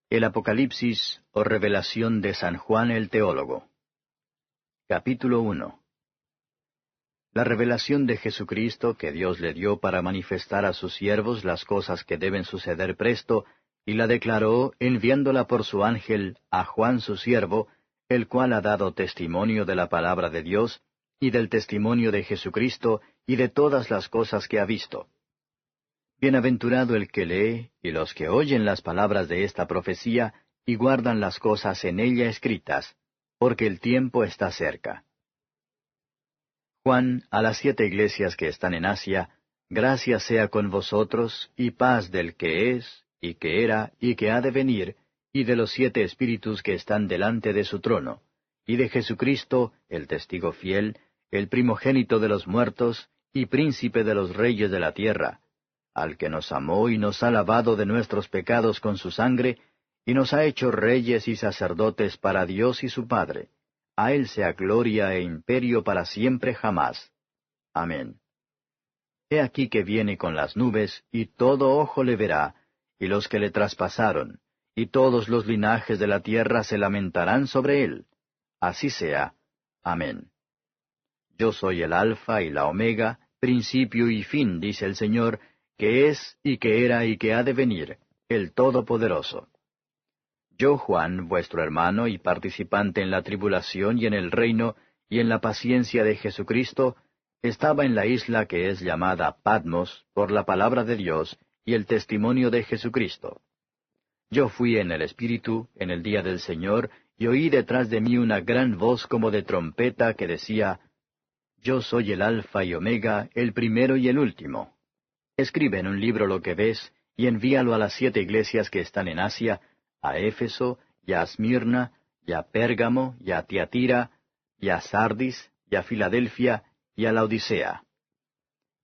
El Apocalipsis o revelación de San Juan el Teólogo. Capítulo 1. La revelación de Jesucristo que Dios le dio para manifestar a sus siervos las cosas que deben suceder presto, y la declaró enviándola por su ángel a Juan su siervo, el cual ha dado testimonio de la palabra de Dios, y del testimonio de Jesucristo, y de todas las cosas que ha visto. Bienaventurado el que lee, y los que oyen las palabras de esta profecía, y guardan las cosas en ella escritas, porque el tiempo está cerca. Juan, a las 7 iglesias que están en Asia, gracia sea con vosotros, y paz del que es, y que era, y que ha de venir, y de los 7 espíritus que están delante de su trono, y de Jesucristo, el testigo fiel, el primogénito de los muertos, y príncipe de los reyes de la tierra, al que nos amó y nos ha lavado de nuestros pecados con su sangre, y nos ha hecho reyes y sacerdotes para Dios y su Padre. A Él sea gloria e imperio para siempre jamás. Amén. He aquí que viene con las nubes, y todo ojo le verá, y los que le traspasaron, y todos los linajes de la tierra se lamentarán sobre él. Así sea. Amén. Yo soy el Alfa y la Omega, principio y fin, dice el Señor, que es, y que era, y que ha de venir, el Todopoderoso. Yo, Juan, vuestro hermano y participante en la tribulación y en el reino, y en la paciencia de Jesucristo, estaba en la isla que es llamada Patmos, por la palabra de Dios, y el testimonio de Jesucristo. Yo fui en el Espíritu, en el día del Señor, y oí detrás de mí una gran voz como de trompeta que decía, Yo soy el Alfa y Omega, el primero y el último. Escribe en un libro lo que ves, y envíalo a las 7 iglesias que están en Asia, a Éfeso, y a Esmirna, y a Pérgamo, y a Tiatira, y a Sardis, y a Filadelfia, y a Laodicea.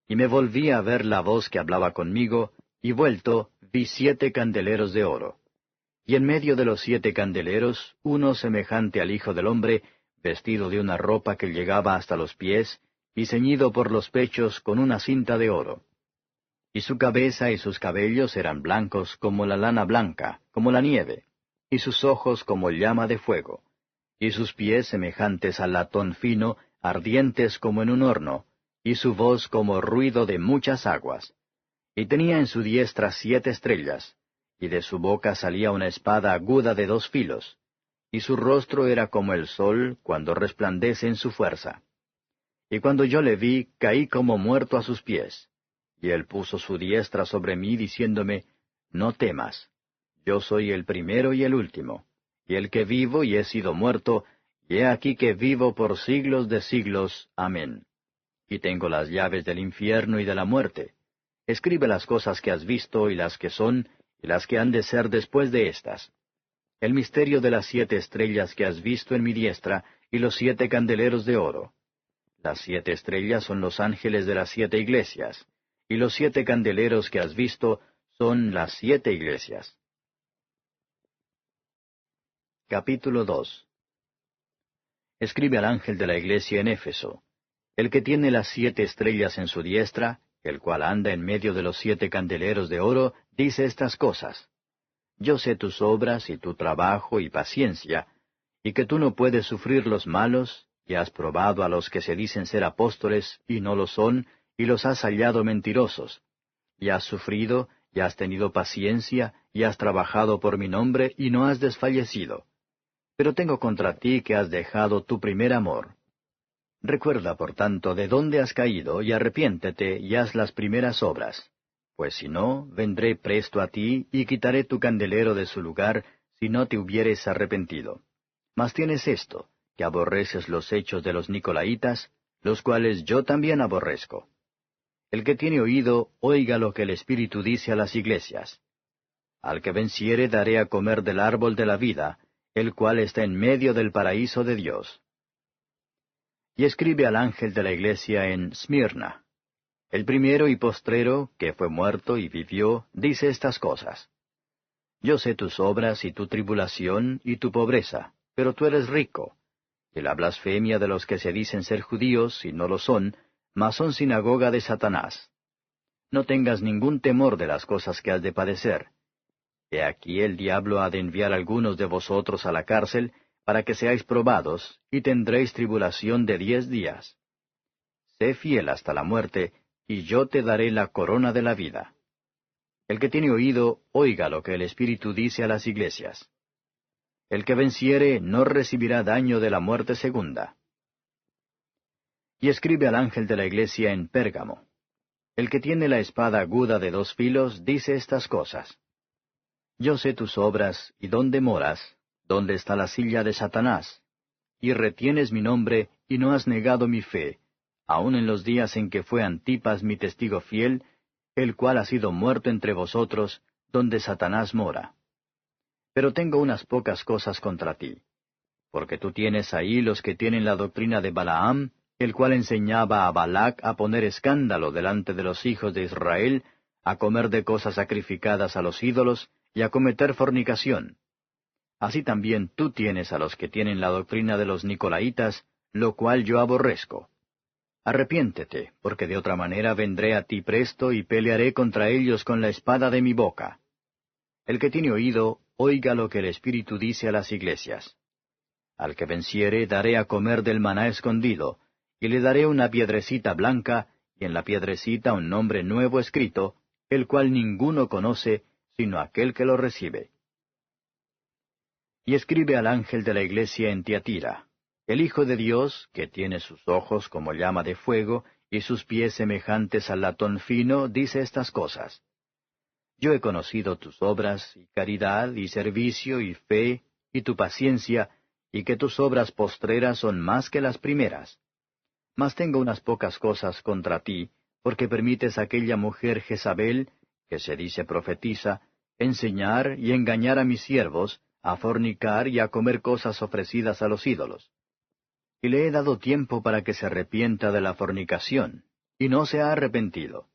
Y me volví a ver la voz que hablaba conmigo, y vuelto, vi 7 candeleros de oro. Y en medio de los 7 candeleros, uno semejante al Hijo del Hombre, vestido de una ropa que llegaba hasta los pies, y ceñido por los pechos con una cinta de oro. Y su cabeza y sus cabellos eran blancos como la lana blanca, como la nieve, y sus ojos como llama de fuego, y sus pies semejantes al latón fino, ardientes como en un horno, y su voz como ruido de muchas aguas. Y tenía en su diestra 7 estrellas, y de su boca salía una espada aguda de 2 filos, y su rostro era como el sol cuando resplandece en su fuerza. Y cuando yo le vi, caí como muerto a sus pies. Y él puso su diestra sobre mí, diciéndome, No temas, yo soy el primero y el último, y el que vivo y he sido muerto, y he aquí que vivo por siglos de siglos. Amén. Y tengo las llaves del infierno y de la muerte. Escribe las cosas que has visto, y las que son, y las que han de ser después de estas. El misterio de las 7 estrellas que has visto en mi diestra, y los 7 candeleros de oro. Las 7 estrellas son los ángeles de las 7 iglesias, y los 7 candeleros que has visto son las 7 iglesias. Capítulo 2. Escribe al ángel de la iglesia en Éfeso, el que tiene las 7 estrellas en su diestra, el cual anda en medio de los 7 candeleros de oro, dice estas cosas. Yo sé tus obras y tu trabajo y paciencia, y que tú no puedes sufrir los malos, y has probado a los que se dicen ser apóstoles y no lo son, y los has hallado mentirosos. Y has sufrido, y has tenido paciencia, y has trabajado por mi nombre, y no has desfallecido. Pero tengo contra ti que has dejado tu primer amor. Recuerda, por tanto, de dónde has caído, y arrepiéntete, y haz las primeras obras. Pues si no, vendré presto a ti, y quitaré tu candelero de su lugar, si no te hubieres arrepentido. Mas tienes esto, que aborreces los hechos de los nicolaítas, los cuales yo también aborrezco. El que tiene oído, oiga lo que el Espíritu dice a las iglesias. Al que venciere daré a comer del árbol de la vida, el cual está en medio del paraíso de Dios. Y escribe al ángel de la iglesia en Smirna. El primero y postrero, que fue muerto y vivió, dice estas cosas. Yo sé tus obras y tu tribulación y tu pobreza, pero tú eres rico. Y la blasfemia de los que se dicen ser judíos y no lo son, mas son sinagoga de Satanás. No tengas ningún temor de las cosas que has de padecer. He aquí el diablo ha de enviar algunos de vosotros a la cárcel, para que seáis probados, y tendréis tribulación de 10 días. Sé fiel hasta la muerte, y yo te daré la corona de la vida. El que tiene oído, oiga lo que el Espíritu dice a las iglesias. El que venciere no recibirá daño de la muerte segunda. Y escribe al ángel de la iglesia en Pérgamo. El que tiene la espada aguda de 2 filos dice estas cosas. Yo sé tus obras, y dónde moras, dónde está la silla de Satanás, y retienes mi nombre, y no has negado mi fe, aun en los días en que fue Antipas mi testigo fiel, el cual ha sido muerto entre vosotros, donde Satanás mora. Pero tengo unas pocas cosas contra ti, porque tú tienes ahí los que tienen la doctrina de Balaam, el cual enseñaba a Balac a poner escándalo delante de los hijos de Israel, a comer de cosas sacrificadas a los ídolos, y a cometer fornicación. Así también tú tienes a los que tienen la doctrina de los Nicolaitas, lo cual yo aborrezco. Arrepiéntete, porque de otra manera vendré a ti presto y pelearé contra ellos con la espada de mi boca. El que tiene oído, oiga lo que el Espíritu dice a las iglesias. Al que venciere daré a comer del maná escondido, y le daré una piedrecita blanca, y en la piedrecita un nombre nuevo escrito, el cual ninguno conoce, sino aquel que lo recibe. Y escribe al ángel de la iglesia en Tiatira, el Hijo de Dios, que tiene sus ojos como llama de fuego, y sus pies semejantes al latón fino, dice estas cosas. Yo he conocido tus obras, y caridad, y servicio, y fe, y tu paciencia, y que tus obras postreras son más que las primeras. Mas tengo unas pocas cosas contra ti, porque permites a aquella mujer Jezabel, que se dice profetiza, enseñar y engañar a mis siervos, a fornicar y a comer cosas ofrecidas a los ídolos. Y le he dado tiempo para que se arrepienta de la fornicación, y no se ha arrepentido.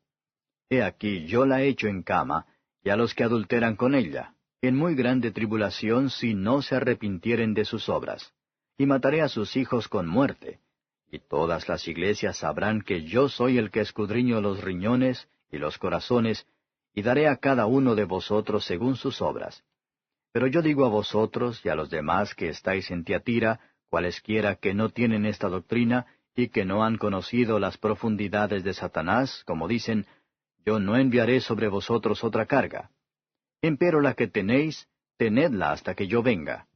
He aquí yo la echo en cama, y a los que adulteran con ella, en muy grande tribulación si no se arrepintieren de sus obras, y mataré a sus hijos con muerte, y todas las iglesias sabrán que yo soy el que escudriño los riñones y los corazones, y daré a cada uno de vosotros según sus obras. Pero yo digo a vosotros y a los demás que estáis en Tiatira, cualesquiera que no tienen esta doctrina, y que no han conocido las profundidades de Satanás, como dicen, yo no enviaré sobre vosotros otra carga. Empero la que tenéis, tenedla hasta que yo venga.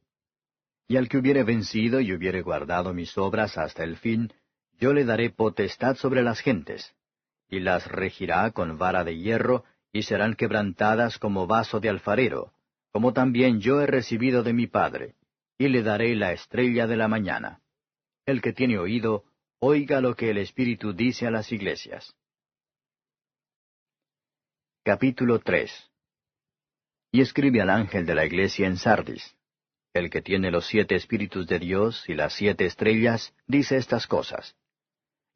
Y al que hubiere vencido y hubiere guardado mis obras hasta el fin, yo le daré potestad sobre las gentes, y las regirá con vara de hierro, y serán quebrantadas como vaso de alfarero, como también yo he recibido de mi Padre, y le daré la estrella de la mañana. El que tiene oído, oiga lo que el Espíritu dice a las iglesias. Capítulo 3. Y escribe al ángel de la iglesia en Sardis. El que tiene los 7 Espíritus de Dios y las 7 estrellas, dice estas cosas.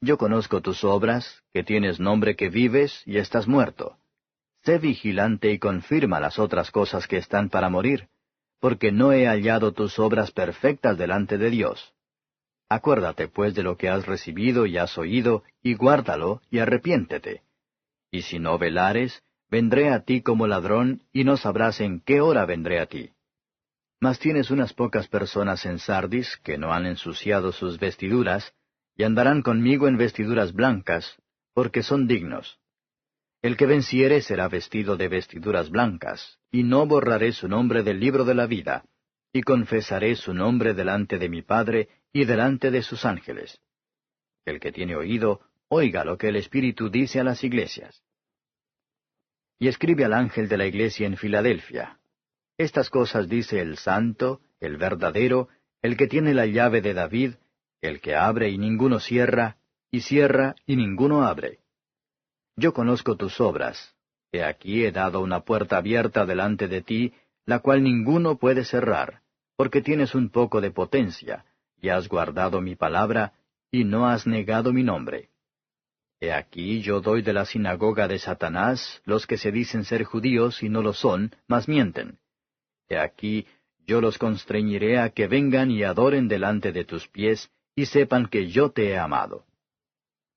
Yo conozco tus obras, que tienes nombre que vives y estás muerto. Sé vigilante y confirma las otras cosas que están para morir, porque no he hallado tus obras perfectas delante de Dios. Acuérdate pues de lo que has recibido y has oído, y guárdalo, y arrepiéntete. Y si no velares, vendré a ti como ladrón, y no sabrás en qué hora vendré a ti. Mas tienes unas pocas personas en Sardis que no han ensuciado sus vestiduras, y andarán conmigo en vestiduras blancas, porque son dignos. El que venciere será vestido de vestiduras blancas, y no borraré su nombre del libro de la vida, y confesaré su nombre delante de mi Padre y delante de sus ángeles. El que tiene oído, oiga lo que el Espíritu dice a las iglesias. Y escribe al ángel de la iglesia en Filadelfia. Estas cosas dice el santo, el verdadero, el que tiene la llave de David, el que abre y ninguno cierra, y cierra y ninguno abre. Yo conozco tus obras. He aquí he dado una puerta abierta delante de ti, la cual ninguno puede cerrar, porque tienes un poco de potencia, y has guardado mi palabra, y no has negado mi nombre. He aquí yo doy de la sinagoga de Satanás los que se dicen ser judíos y no lo son, mas mienten. He aquí yo los constreñiré a que vengan y adoren delante de tus pies, y sepan que yo te he amado.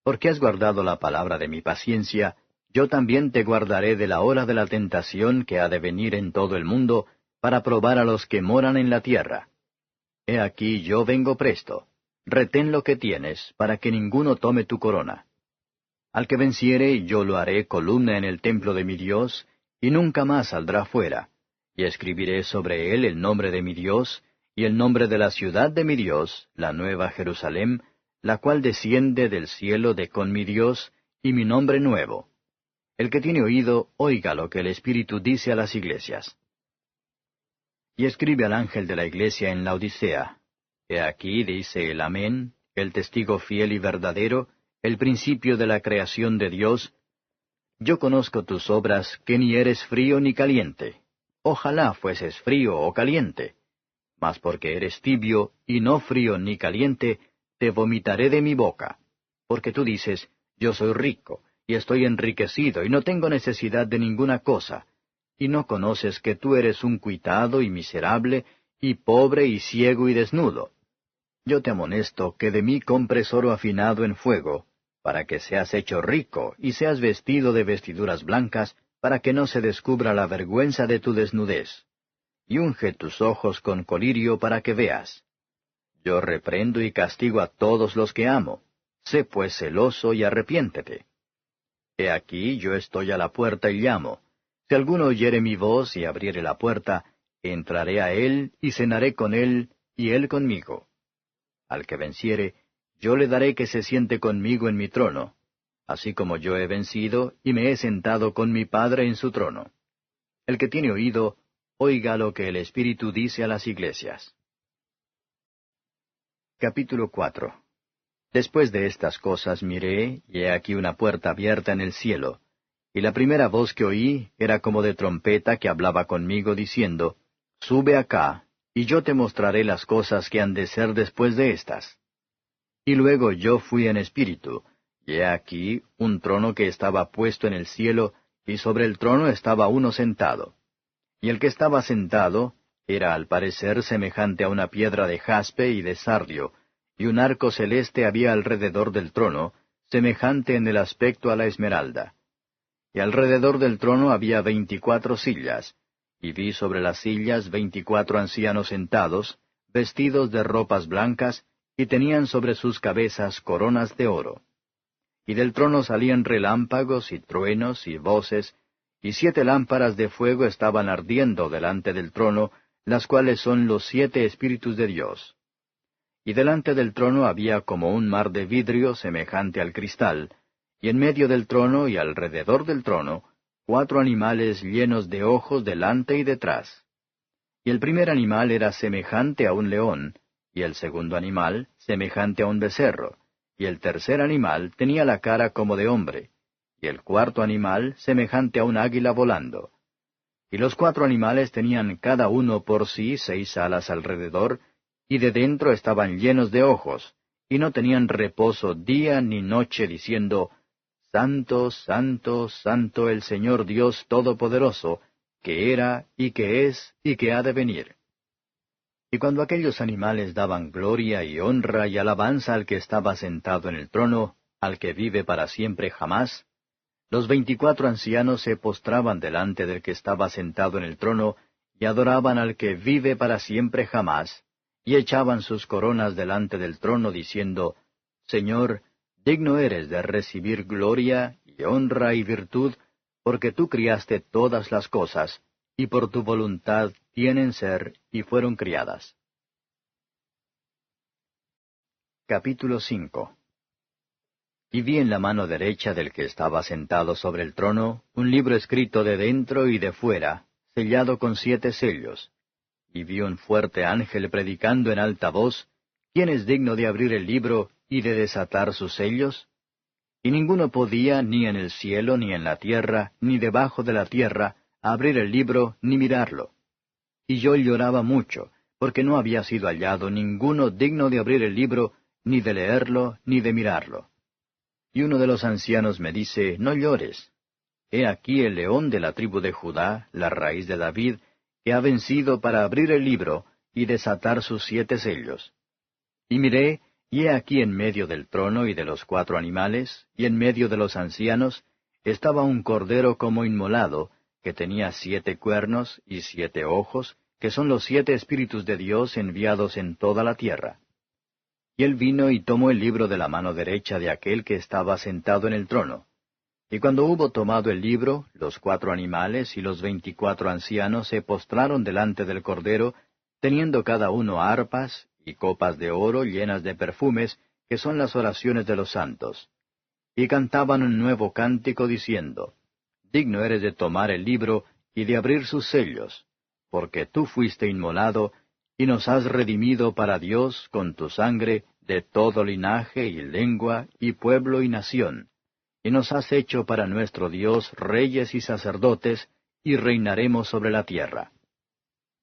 Porque has guardado la palabra de mi paciencia, yo también te guardaré de la hora de la tentación que ha de venir en todo el mundo, para probar a los que moran en la tierra. He aquí yo vengo presto. Retén lo que tienes, para que ninguno tome tu corona. Al que venciere, yo lo haré columna en el templo de mi Dios, y nunca más saldrá fuera. Y escribiré sobre él el nombre de mi Dios, y el nombre de la ciudad de mi Dios, la nueva Jerusalén, la cual desciende del cielo de con mi Dios, y mi nombre nuevo. El que tiene oído, oiga lo que el Espíritu dice a las iglesias. Y escribe al ángel de la iglesia en Laodicea. He aquí, dice el Amén, el testigo fiel y verdadero, el principio de la creación de Dios. Yo conozco tus obras, que ni eres frío ni caliente. Ojalá fueses frío o caliente. Mas porque eres tibio, y no frío ni caliente, te vomitaré de mi boca. Porque tú dices, yo soy rico, y estoy enriquecido, y no tengo necesidad de ninguna cosa, y no conoces que tú eres un cuitado y miserable, y pobre y ciego y desnudo. Yo te amonesto que de mí compres oro afinado en fuego, para que seas hecho rico, y seas vestido de vestiduras blancas, para que no se descubra la vergüenza de tu desnudez. Y unge tus ojos con colirio para que veas. Yo reprendo y castigo a todos los que amo. Sé pues celoso y arrepiéntete. He aquí yo estoy a la puerta y llamo. Si alguno oyere mi voz y abriere la puerta, entraré a él y cenaré con él, y él conmigo. Al que venciere, yo le daré que se siente conmigo en mi trono, así como yo he vencido y me he sentado con mi Padre en su trono. El que tiene oído, oiga lo que el Espíritu dice a las iglesias. Capítulo 4. Después de estas cosas miré, y he aquí una puerta abierta en el cielo, y la primera voz que oí era como de trompeta que hablaba conmigo diciendo, Sube acá, y yo te mostraré las cosas que han de ser después de estas. Y luego yo fui en espíritu, y he aquí un trono que estaba puesto en el cielo, y sobre el trono estaba uno sentado. Y el que estaba sentado era al parecer semejante a una piedra de jaspe y de sardio, y un arco celeste había alrededor del trono, semejante en el aspecto a la esmeralda. Y alrededor del trono había 24 sillas, y vi sobre las sillas 24 ancianos sentados, vestidos de ropas blancas, y tenían sobre sus cabezas coronas de oro. Y del trono salían relámpagos y truenos y voces, y 7 lámparas de fuego estaban ardiendo delante del trono, las cuales son los 7 Espíritus de Dios. Y delante del trono había como un mar de vidrio semejante al cristal, y en medio del trono y alrededor del trono, 4 animales llenos de ojos delante y detrás. Y el primer animal era semejante a un león, y el segundo animal semejante a un becerro, y el tercer animal tenía la cara como de hombre, y el cuarto animal semejante a un águila volando. Y los 4 animales tenían cada uno por sí 6 alas alrededor, y de dentro estaban llenos de ojos, y no tenían reposo día ni noche, diciendo, Santo, Santo, Santo el Señor Dios Todopoderoso, que era, y que es, y que ha de venir. Y cuando aquellos animales daban gloria y honra y alabanza al que estaba sentado en el trono, al que vive para siempre jamás, los 24 ancianos se postraban delante del que estaba sentado en el trono, y adoraban al que vive para siempre jamás, y echaban sus coronas delante del trono, diciendo, Señor, digno eres de recibir gloria, y honra y virtud, porque tú criaste todas las cosas, y por tu voluntad tienen ser y fueron criadas. Capítulo 5. Y vi en la mano derecha del que estaba sentado sobre el trono un libro escrito de dentro y de fuera, sellado con 7 sellos. Y vi un fuerte ángel predicando en alta voz, ¿quién es digno de abrir el libro y de desatar sus sellos? Y ninguno podía, ni en el cielo, ni en la tierra, ni debajo de la tierra, abrir el libro ni mirarlo. Y yo lloraba mucho, porque no había sido hallado ninguno digno de abrir el libro, ni de leerlo, ni de mirarlo. Y uno de los ancianos me dice, No llores. He aquí el león de la tribu de Judá, la raíz de David, que ha vencido para abrir el libro y desatar sus 7 sellos. Y miré, y he aquí en medio del trono y de los 4 animales, y en medio de los ancianos, estaba un cordero como inmolado, que tenía 7 cuernos y 7 ojos, que son los 7 Espíritus de Dios enviados en toda la tierra. Y él vino y tomó el libro de la mano derecha de aquel que estaba sentado en el trono. Y cuando hubo tomado el libro, los 4 animales y los 24 ancianos se postraron delante del cordero, teniendo cada uno arpas y copas de oro llenas de perfumes, que son las oraciones de los santos. Y cantaban un nuevo cántico diciendo, Digno eres de tomar el libro y de abrir sus sellos, porque tú fuiste inmolado, y nos has redimido para Dios con tu sangre de todo linaje y lengua y pueblo y nación, y nos has hecho para nuestro Dios reyes y sacerdotes, y reinaremos sobre la tierra.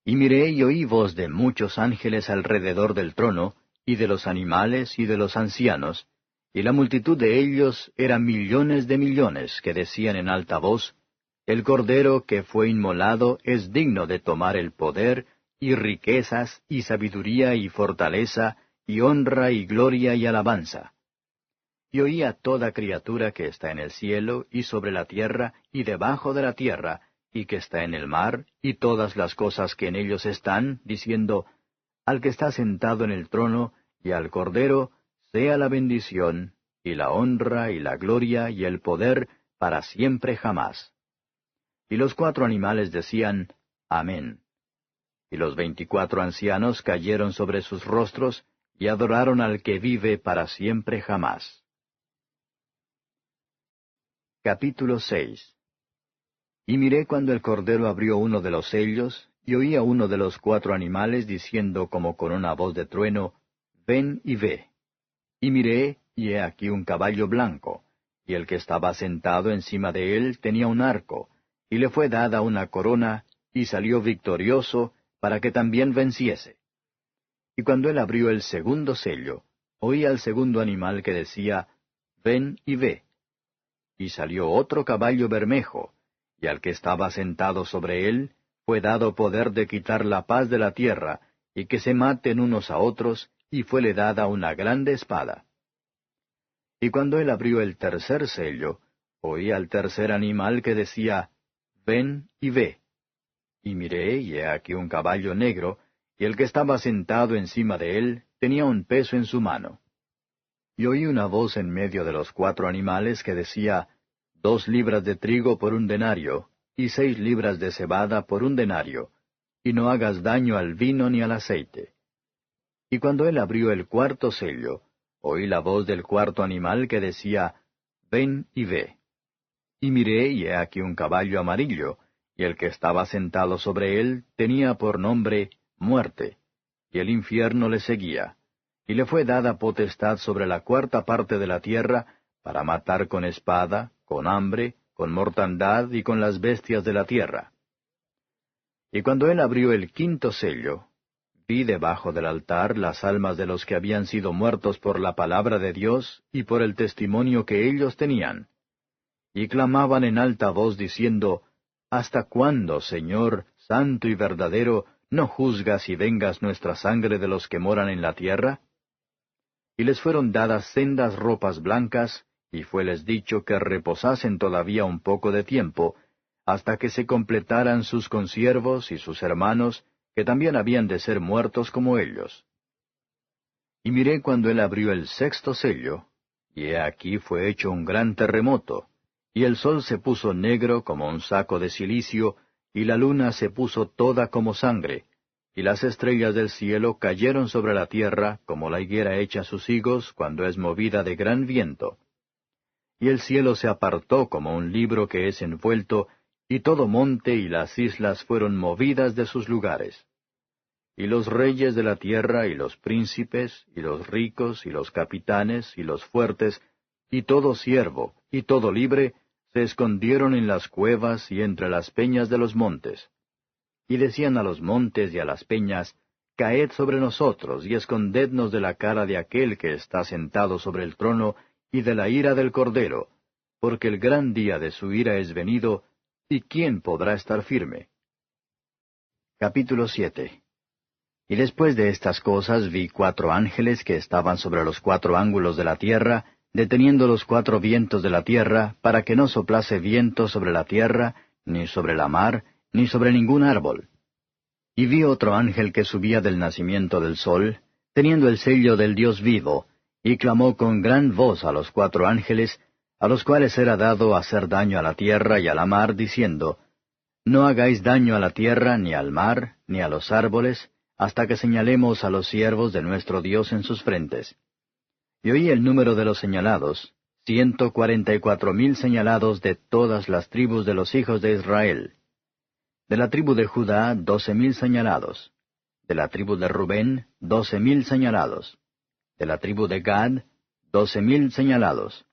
Y miré y oí voz de muchos ángeles alrededor del trono, y de los animales y de los ancianos, y la multitud de ellos era millones de millones, que decían en alta voz, El Cordero que fue inmolado es digno de tomar el poder, y riquezas, y sabiduría, y fortaleza, y honra, y gloria, y alabanza. Y oí a toda criatura que está en el cielo, y sobre la tierra, y debajo de la tierra, y que está en el mar, y todas las cosas que en ellos están, diciendo, Al que está sentado en el trono, y al Cordero, sea la bendición, y la honra, y la gloria, y el poder, para siempre jamás. Y los 4 animales decían, Amén. Y los 24 ancianos cayeron sobre sus rostros, y adoraron al que vive para siempre jamás. Capítulo 6. Y miré cuando el Cordero abrió uno de los sellos, y oí a uno de los 4 animales diciendo como con una voz de trueno, Ven y ve. Y miré, y he aquí un caballo blanco, y el que estaba sentado encima de él tenía un arco, y le fue dada una corona, y salió victorioso, para que también venciese. Y cuando él abrió el segundo sello, oí al segundo animal que decía, Ven y ve. Y salió otro caballo bermejo, y al que estaba sentado sobre él fue dado poder de quitar la paz de la tierra, y que se maten unos a otros, y fuele dada una grande espada. Y cuando él abrió el tercer sello, oí al tercer animal que decía, Ven y ve. Y miré, y he aquí un caballo negro, y el que estaba sentado encima de él tenía un peso en su mano. Y oí una voz en medio de los 4 animales que decía, 2 libras de trigo por un denario, y 6 libras de cebada por un denario, y no hagas daño al vino ni al aceite. Y cuando él abrió el cuarto sello, oí la voz del 4 animal que decía, Ven y ve. Y miré, y he aquí un caballo amarillo, y el que estaba sentado sobre él tenía por nombre Muerte, y el infierno le seguía, y le fue dada potestad sobre la 4ª parte de la tierra, para matar con espada, con hambre, con mortandad y con las bestias de la tierra. Y cuando él abrió el 5º sello, vi debajo del altar las almas de los que habían sido muertos por la palabra de Dios y por el testimonio que ellos tenían. Y clamaban en alta voz diciendo, ¿Hasta cuándo, Señor, santo y verdadero, no juzgas y vengas nuestra sangre de los que moran en la tierra? Y les fueron dadas sendas ropas blancas, y fueles dicho que reposasen todavía un poco de tiempo, hasta que se completaran sus consiervos y sus hermanos, que también habían de ser muertos como ellos. Y miré cuando él abrió el 6º sello, y he aquí fue hecho un gran terremoto, y el sol se puso negro como un saco de cilicio, y la luna se puso toda como sangre, y las estrellas del cielo cayeron sobre la tierra como la higuera echa sus higos cuando es movida de gran viento. Y el cielo se apartó como un libro que es envuelto, y todo monte y las islas fueron movidas de sus lugares. Y los reyes de la tierra, y los príncipes, y los ricos, y los capitanes, y los fuertes, y todo siervo, y todo libre, se escondieron en las cuevas y entre las peñas de los montes. Y decían a los montes y a las peñas, Caed sobre nosotros, y escondednos de la cara de aquel que está sentado sobre el trono, y de la ira del Cordero, porque el gran día de su ira es venido, ¿y quién podrá estar firme? Capítulo 7. Y después de estas cosas vi 4 ángeles que estaban sobre los 4 ángulos de la tierra, deteniendo los 4 vientos de la tierra, para que no soplase viento sobre la tierra, ni sobre la mar, ni sobre ningún árbol. Y vi otro ángel que subía del nacimiento del sol, teniendo el sello del Dios vivo, y clamó con gran voz a los 4 ángeles, a los cuales era dado hacer daño a la tierra y a la mar, diciendo, No hagáis daño a la tierra, ni al mar, ni a los árboles, hasta que señalemos a los siervos de nuestro Dios en sus frentes. Y oí el número de los señalados, 144,000 señalados de todas las tribus de los hijos de Israel. De la tribu de Judá, 12,000 señalados. De la tribu de Rubén, 12,000 señalados. De la tribu de Gad, 12,000 señalados.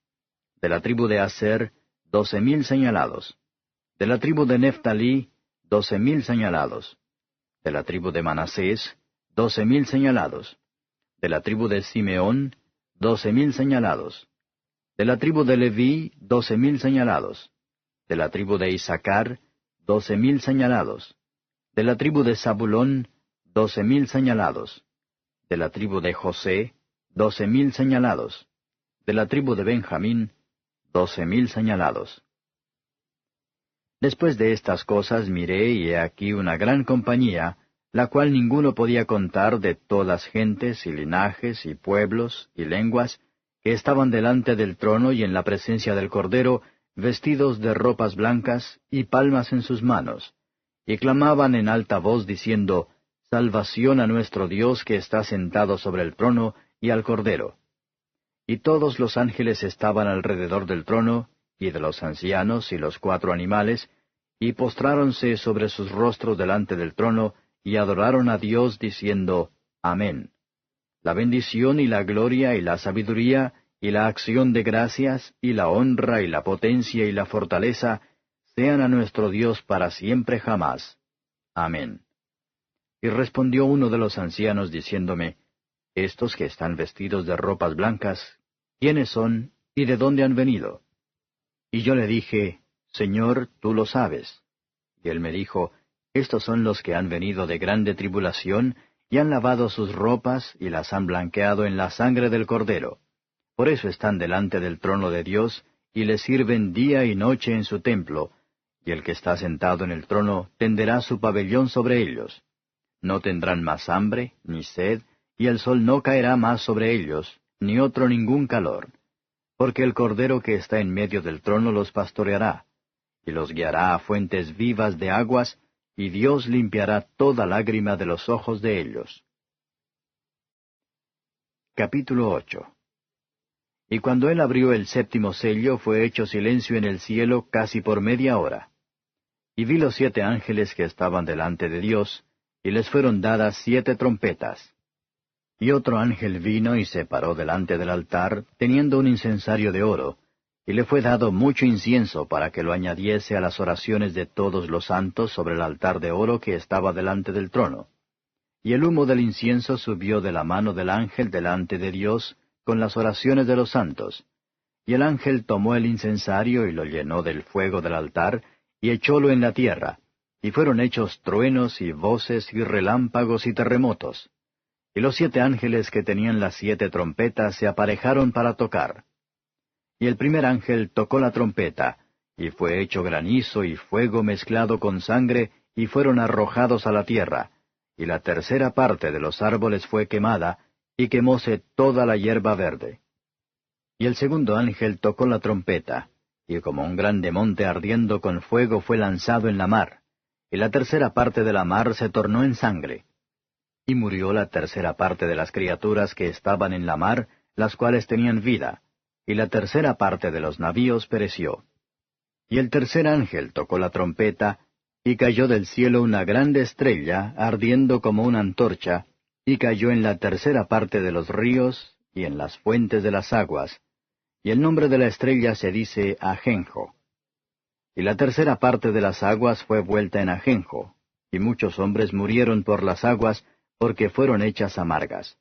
De la tribu de Aser, 12,000 señalados. De la tribu de Neftalí, 12,000 señalados. De la tribu de Manasés, 12,000 señalados. De la tribu de Simeón, 12,000 señalados. De la tribu de Leví, 12,000 señalados. De la tribu de Isaacar, 12,000 señalados. De la tribu de Zabulón, 12,000 señalados. De la tribu de José, 12,000 señalados. De la tribu de Benjamín, 12,000 señalados. Después de estas cosas miré, y he aquí una gran compañía, la cual ninguno podía contar, de todas gentes y linajes y pueblos y lenguas, que estaban delante del trono y en la presencia del Cordero, vestidos de ropas blancas y palmas en sus manos, y clamaban en alta voz diciendo, Salvación a nuestro Dios que está sentado sobre el trono y al Cordero. Y todos los ángeles estaban alrededor del trono, y de los ancianos y los 4 animales, y postráronse sobre sus rostros delante del trono, y adoraron a Dios diciendo, Amén. La bendición y la gloria y la sabiduría y la acción de gracias y la honra y la potencia y la fortaleza sean a nuestro Dios para siempre jamás. Amén. Y respondió uno de los ancianos diciéndome, Estos que están vestidos de ropas blancas, ¿quiénes son y de dónde han venido? Y yo le dije, Señor, tú lo sabes. Y él me dijo, Estos son los que han venido de grande tribulación, y han lavado sus ropas, y las han blanqueado en la sangre del Cordero. Por eso están delante del trono de Dios, y le sirven día y noche en su templo, y el que está sentado en el trono tenderá su pabellón sobre ellos. No tendrán más hambre, ni sed, y el sol no caerá más sobre ellos, ni otro ningún calor. Porque el Cordero que está en medio del trono los pastoreará, y los guiará a fuentes vivas de aguas, y Dios limpiará toda lágrima de los ojos de ellos. Capítulo 8. Y cuando él abrió el 7º sello, fue hecho silencio en el cielo casi por media hora. Y vi los 7 ángeles que estaban delante de Dios, y les fueron dadas 7 trompetas. Y otro ángel vino y se paró delante del altar, teniendo un incensario de oro, y le fue dado mucho incienso para que lo añadiese a las oraciones de todos los santos sobre el altar de oro que estaba delante del trono. Y el humo del incienso subió de la mano del ángel delante de Dios con las oraciones de los santos. Y el ángel tomó el incensario y lo llenó del fuego del altar, y echólo en la tierra, y fueron hechos truenos y voces y relámpagos y terremotos. Y los 7 ángeles que tenían las 7 trompetas se aparejaron para tocar. Y el primer ángel tocó la trompeta, y fue hecho granizo y fuego mezclado con sangre, y fueron arrojados a la tierra, y la tercera parte de los árboles fue quemada, y quemóse toda la hierba verde. Y el segundo ángel tocó la trompeta, y como un grande monte ardiendo con fuego fue lanzado en la mar, y la tercera parte de la mar se tornó en sangre. Y murió la tercera parte de las criaturas que estaban en la mar, las cuales tenían vida, y la tercera parte de los navíos pereció. Y el tercer ángel tocó la trompeta, y cayó del cielo una grande estrella, ardiendo como una antorcha, y cayó en la tercera parte de los ríos, y en las fuentes de las aguas, y el nombre de la estrella se dice Ajenjo. Y la tercera parte de las aguas fue vuelta en ajenjo, y muchos hombres murieron por las aguas, porque fueron hechas amargas.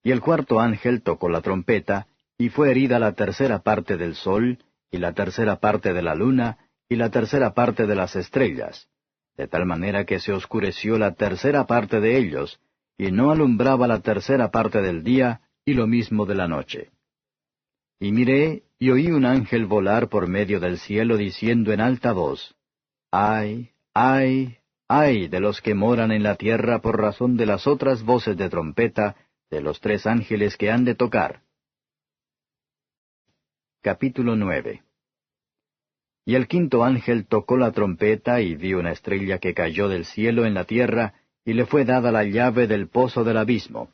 Y el cuarto ángel tocó la trompeta, y fue herida la tercera parte del sol, y la tercera parte de la luna, y la tercera parte de las estrellas, de tal manera que se oscureció la tercera parte de ellos, y no alumbraba la tercera parte del día, y lo mismo de la noche. Y miré, y oí un ángel volar por medio del cielo, diciendo en alta voz, ¡Ay, ay, ay de los que moran en la tierra por razón de las otras voces de trompeta de los 3 ángeles que han de tocar! Capítulo 9. Y el 5.º ángel tocó la trompeta, y vi una estrella que cayó del cielo en la tierra, y le fue dada la llave del pozo del abismo.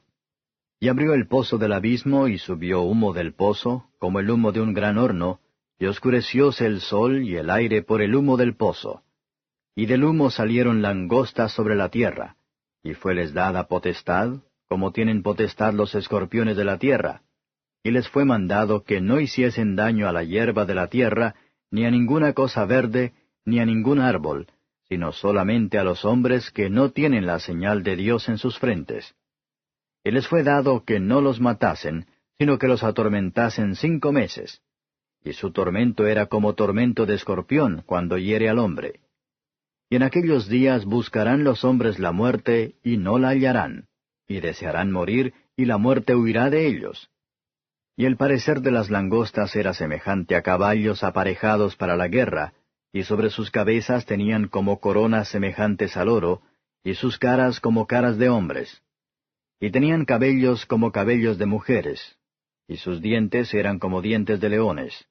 Y abrió el pozo del abismo, y subió humo del pozo, como el humo de un gran horno, y oscurecióse el sol y el aire por el humo del pozo. Y del humo salieron langostas sobre la tierra, y fueles dada potestad, como tienen potestad los escorpiones de la tierra. Y les fue mandado que no hiciesen daño a la hierba de la tierra, ni a ninguna cosa verde, ni a ningún árbol, sino solamente a los hombres que no tienen la señal de Dios en sus frentes. Y les fue dado que no los matasen, sino que los atormentasen 5 meses. Y su tormento era como tormento de escorpión cuando hiere al hombre. Y en aquellos días buscarán los hombres la muerte, y no la hallarán, y desearán morir, y la muerte huirá de ellos. Y el parecer de las langostas era semejante a caballos aparejados para la guerra, y sobre sus cabezas tenían como coronas semejantes al oro, y sus caras como caras de hombres. Y tenían cabellos como cabellos de mujeres, y sus dientes eran como dientes de leones.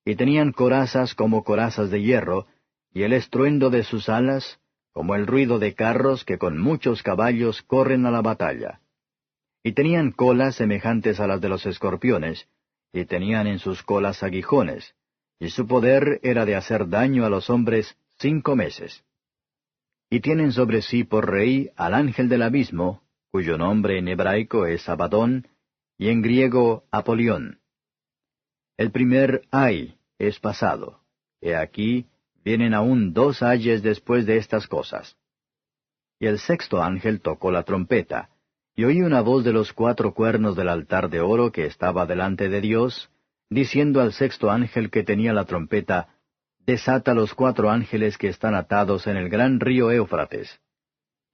Y tenían corazas como corazas de hierro, y el estruendo de sus alas como el ruido de carros que con muchos caballos corren a la batalla. Y tenían colas semejantes a las de los escorpiones, y tenían en sus colas aguijones, y su poder era de hacer daño a los hombres 5 meses. Y tienen sobre sí por rey al ángel del abismo, cuyo nombre en hebraico es Abadón, y en griego Apolión. El primer ay es pasado. He aquí, vienen aún 2 ayes después de estas cosas. Y el 6.º ángel tocó la trompeta, y oí una voz de los 4 cuernos del altar de oro que estaba delante de Dios, diciendo al 6.º ángel que tenía la trompeta, Desata los 4 ángeles que están atados en el gran río Éufrates.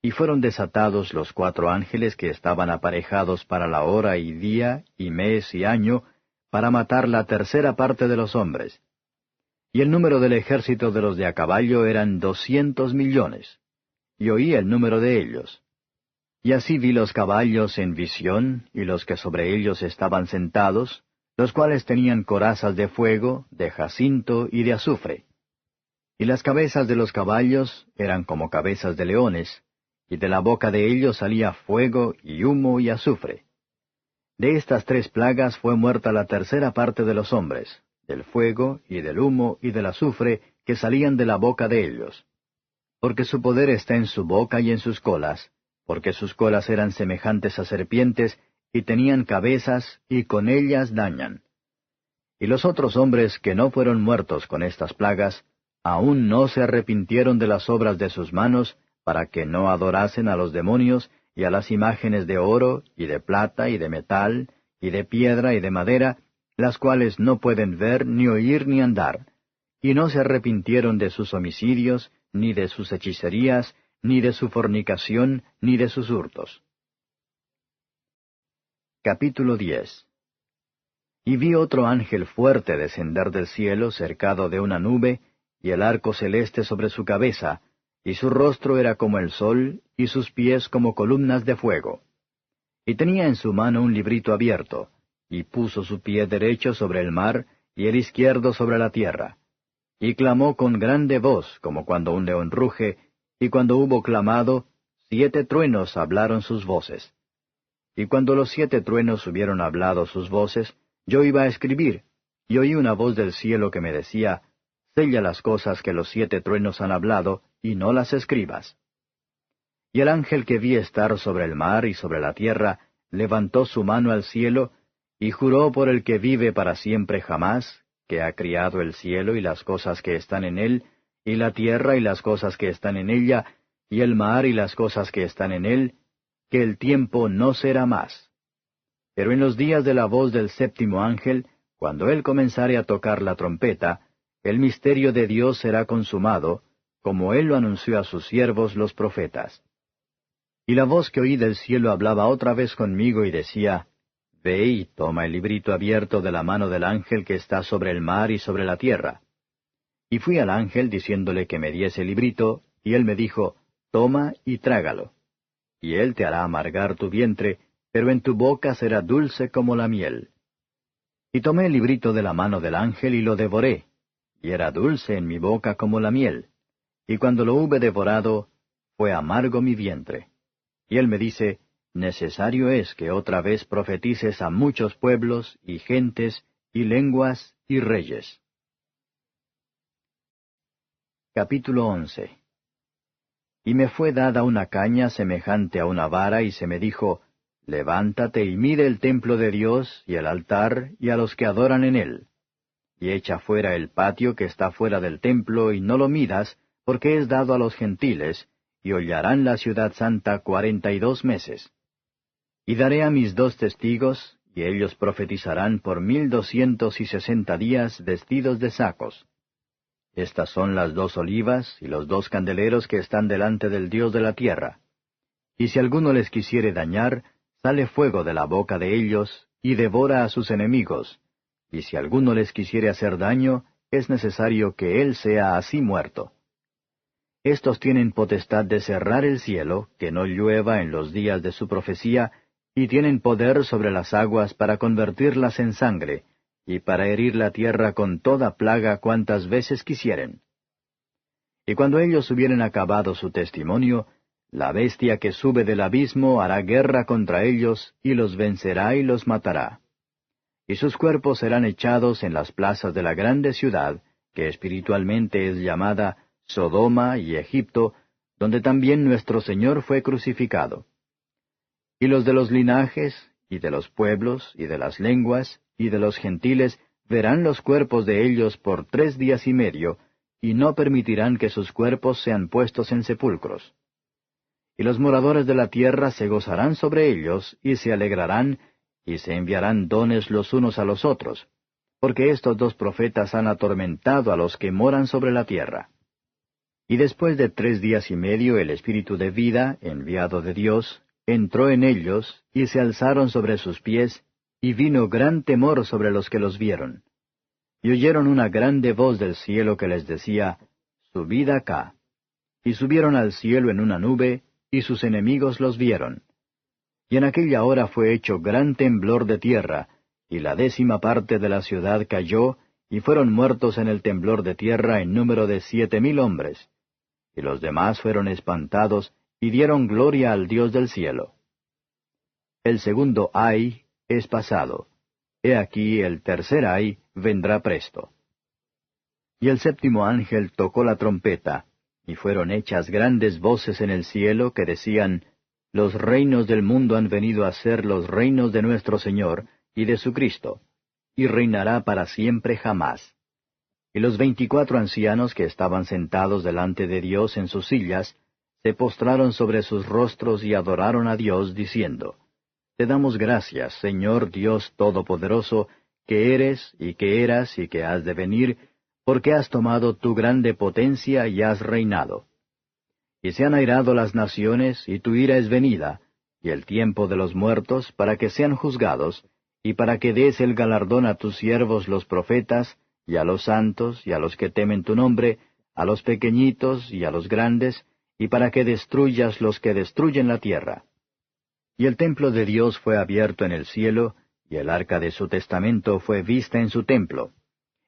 Y fueron desatados los 4 ángeles que estaban aparejados para la hora y día, y mes y año, para matar la 3ª parte de los hombres. Y el número del ejército de los de a caballo eran 200 millones. Y oí el número de ellos. Y así vi los caballos en visión, y los que sobre ellos estaban sentados, los cuales tenían corazas de fuego, de jacinto y de azufre. Y las cabezas de los caballos eran como cabezas de leones, y de la boca de ellos salía fuego y humo y azufre. De estas 3 plagas fue muerta la 3ª parte de los hombres, del fuego y del humo y del azufre que salían de la boca de ellos. Porque su poder está en su boca y en sus colas, porque sus colas eran semejantes a serpientes, y tenían cabezas, y con ellas dañan. Y los otros hombres que no fueron muertos con estas plagas, aún no se arrepintieron de las obras de sus manos, para que no adorasen a los demonios, y a las imágenes de oro, y de plata, y de metal, y de piedra, y de madera, las cuales no pueden ver, ni oír, ni andar. Y no se arrepintieron de sus homicidios, ni de sus hechicerías, ni de su fornicación, ni de sus hurtos. Capítulo 10. Y vi otro ángel fuerte descender del cielo cercado de una nube, y el arco celeste sobre su cabeza, y su rostro era como el sol, y sus pies como columnas de fuego. Y tenía en su mano un librito abierto, y puso su pie derecho sobre el mar, y el izquierdo sobre la tierra. Y clamó con grande voz, como cuando un león ruge, y cuando hubo clamado, 7 truenos hablaron sus voces. Y cuando los 7 truenos hubieron hablado sus voces, yo iba a escribir, y oí una voz del cielo que me decía, Sella las cosas que los 7 truenos han hablado, y no las escribas. Y el ángel que vi estar sobre el mar y sobre la tierra, levantó su mano al cielo, y juró por el que vive para siempre jamás, que ha criado el cielo y las cosas que están en él, y la tierra y las cosas que están en ella, y el mar y las cosas que están en él, que el tiempo no será más. Pero en los días de la voz del 7.º ángel, cuando él comenzare a tocar la trompeta, el misterio de Dios será consumado, como él lo anunció a sus siervos los profetas. Y la voz que oí del cielo hablaba otra vez conmigo y decía, Ve y toma el librito abierto de la mano del ángel que está sobre el mar y sobre la tierra. Y fui al ángel diciéndole que me diese el librito, y él me dijo, Toma y trágalo. Y él te hará amargar tu vientre, pero en tu boca será dulce como la miel. Y tomé el librito de la mano del ángel y lo devoré, y era dulce en mi boca como la miel. Y cuando lo hube devorado, fue amargo mi vientre. Y él me dice, Necesario es que otra vez profetices a muchos pueblos, y gentes, y lenguas, y reyes. Capítulo 11. Y me fue dada una caña semejante a una vara, y se me dijo, Levántate y mide el templo de Dios, y el altar, y a los que adoran en él. Y echa fuera el patio que está fuera del templo, y no lo midas, porque es dado a los gentiles, y hollarán la ciudad santa 42 meses. Y daré a mis 2 testigos, y ellos profetizarán por 1260 días vestidos de sacos. Estas son las 2 olivas y los 2 candeleros que están delante del Dios de la tierra. Y si alguno les quisiere dañar, sale fuego de la boca de ellos, y devora a sus enemigos. Y si alguno les quisiere hacer daño, es necesario que él sea así muerto. Estos tienen potestad de cerrar el cielo, que no llueva en los días de su profecía, y tienen poder sobre las aguas para convertirlas en sangre, y para herir la tierra con toda plaga cuantas veces quisieren. Y cuando ellos hubieren acabado su testimonio, la bestia que sube del abismo hará guerra contra ellos, y los vencerá y los matará. Y sus cuerpos serán echados en las plazas de la grande ciudad, que espiritualmente es llamada Sodoma y Egipto, donde también nuestro Señor fue crucificado. Y los de los linajes, y de los pueblos, y de las lenguas, y de los gentiles, verán los cuerpos de ellos por 3 días y medio, y no permitirán que sus cuerpos sean puestos en sepulcros. Y los moradores de la tierra se gozarán sobre ellos, y se alegrarán, y se enviarán dones los unos a los otros, porque estos 2 profetas han atormentado a los que moran sobre la tierra. Y después de 3 días y medio el Espíritu de vida, enviado de Dios, entró en ellos, y se alzaron sobre sus pies, y vino gran temor sobre los que los vieron. Y oyeron una grande voz del cielo que les decía, Subid acá. Y subieron al cielo en una nube, y sus enemigos los vieron. Y en aquella hora fue hecho gran temblor de tierra, y la 10ª parte de la ciudad cayó, y fueron muertos en el temblor de tierra en número de 7,000 hombres. Y los demás fueron espantados, y dieron gloria al Dios del cielo. El segundo ay es pasado. He aquí el tercer ay vendrá presto. Y el 7º ángel tocó la trompeta, y fueron hechas grandes voces en el cielo que decían, Los reinos del mundo han venido a ser los reinos de nuestro Señor y de su Cristo, y reinará para siempre jamás. Y los 24 ancianos que estaban sentados delante de Dios en sus sillas, se postraron sobre sus rostros y adoraron a Dios, diciendo, Te damos gracias, Señor Dios Todopoderoso, que eres, y que eras, y que has de venir, porque has tomado tu grande potencia y has reinado. Y se han airado las naciones, y tu ira es venida, y el tiempo de los muertos, para que sean juzgados, y para que des el galardón a tus siervos los profetas, y a los santos, y a los que temen tu nombre, a los pequeñitos y a los grandes, y para que destruyas los que destruyen la tierra. Y el templo de Dios fue abierto en el cielo, y el arca de su testamento fue vista en su templo.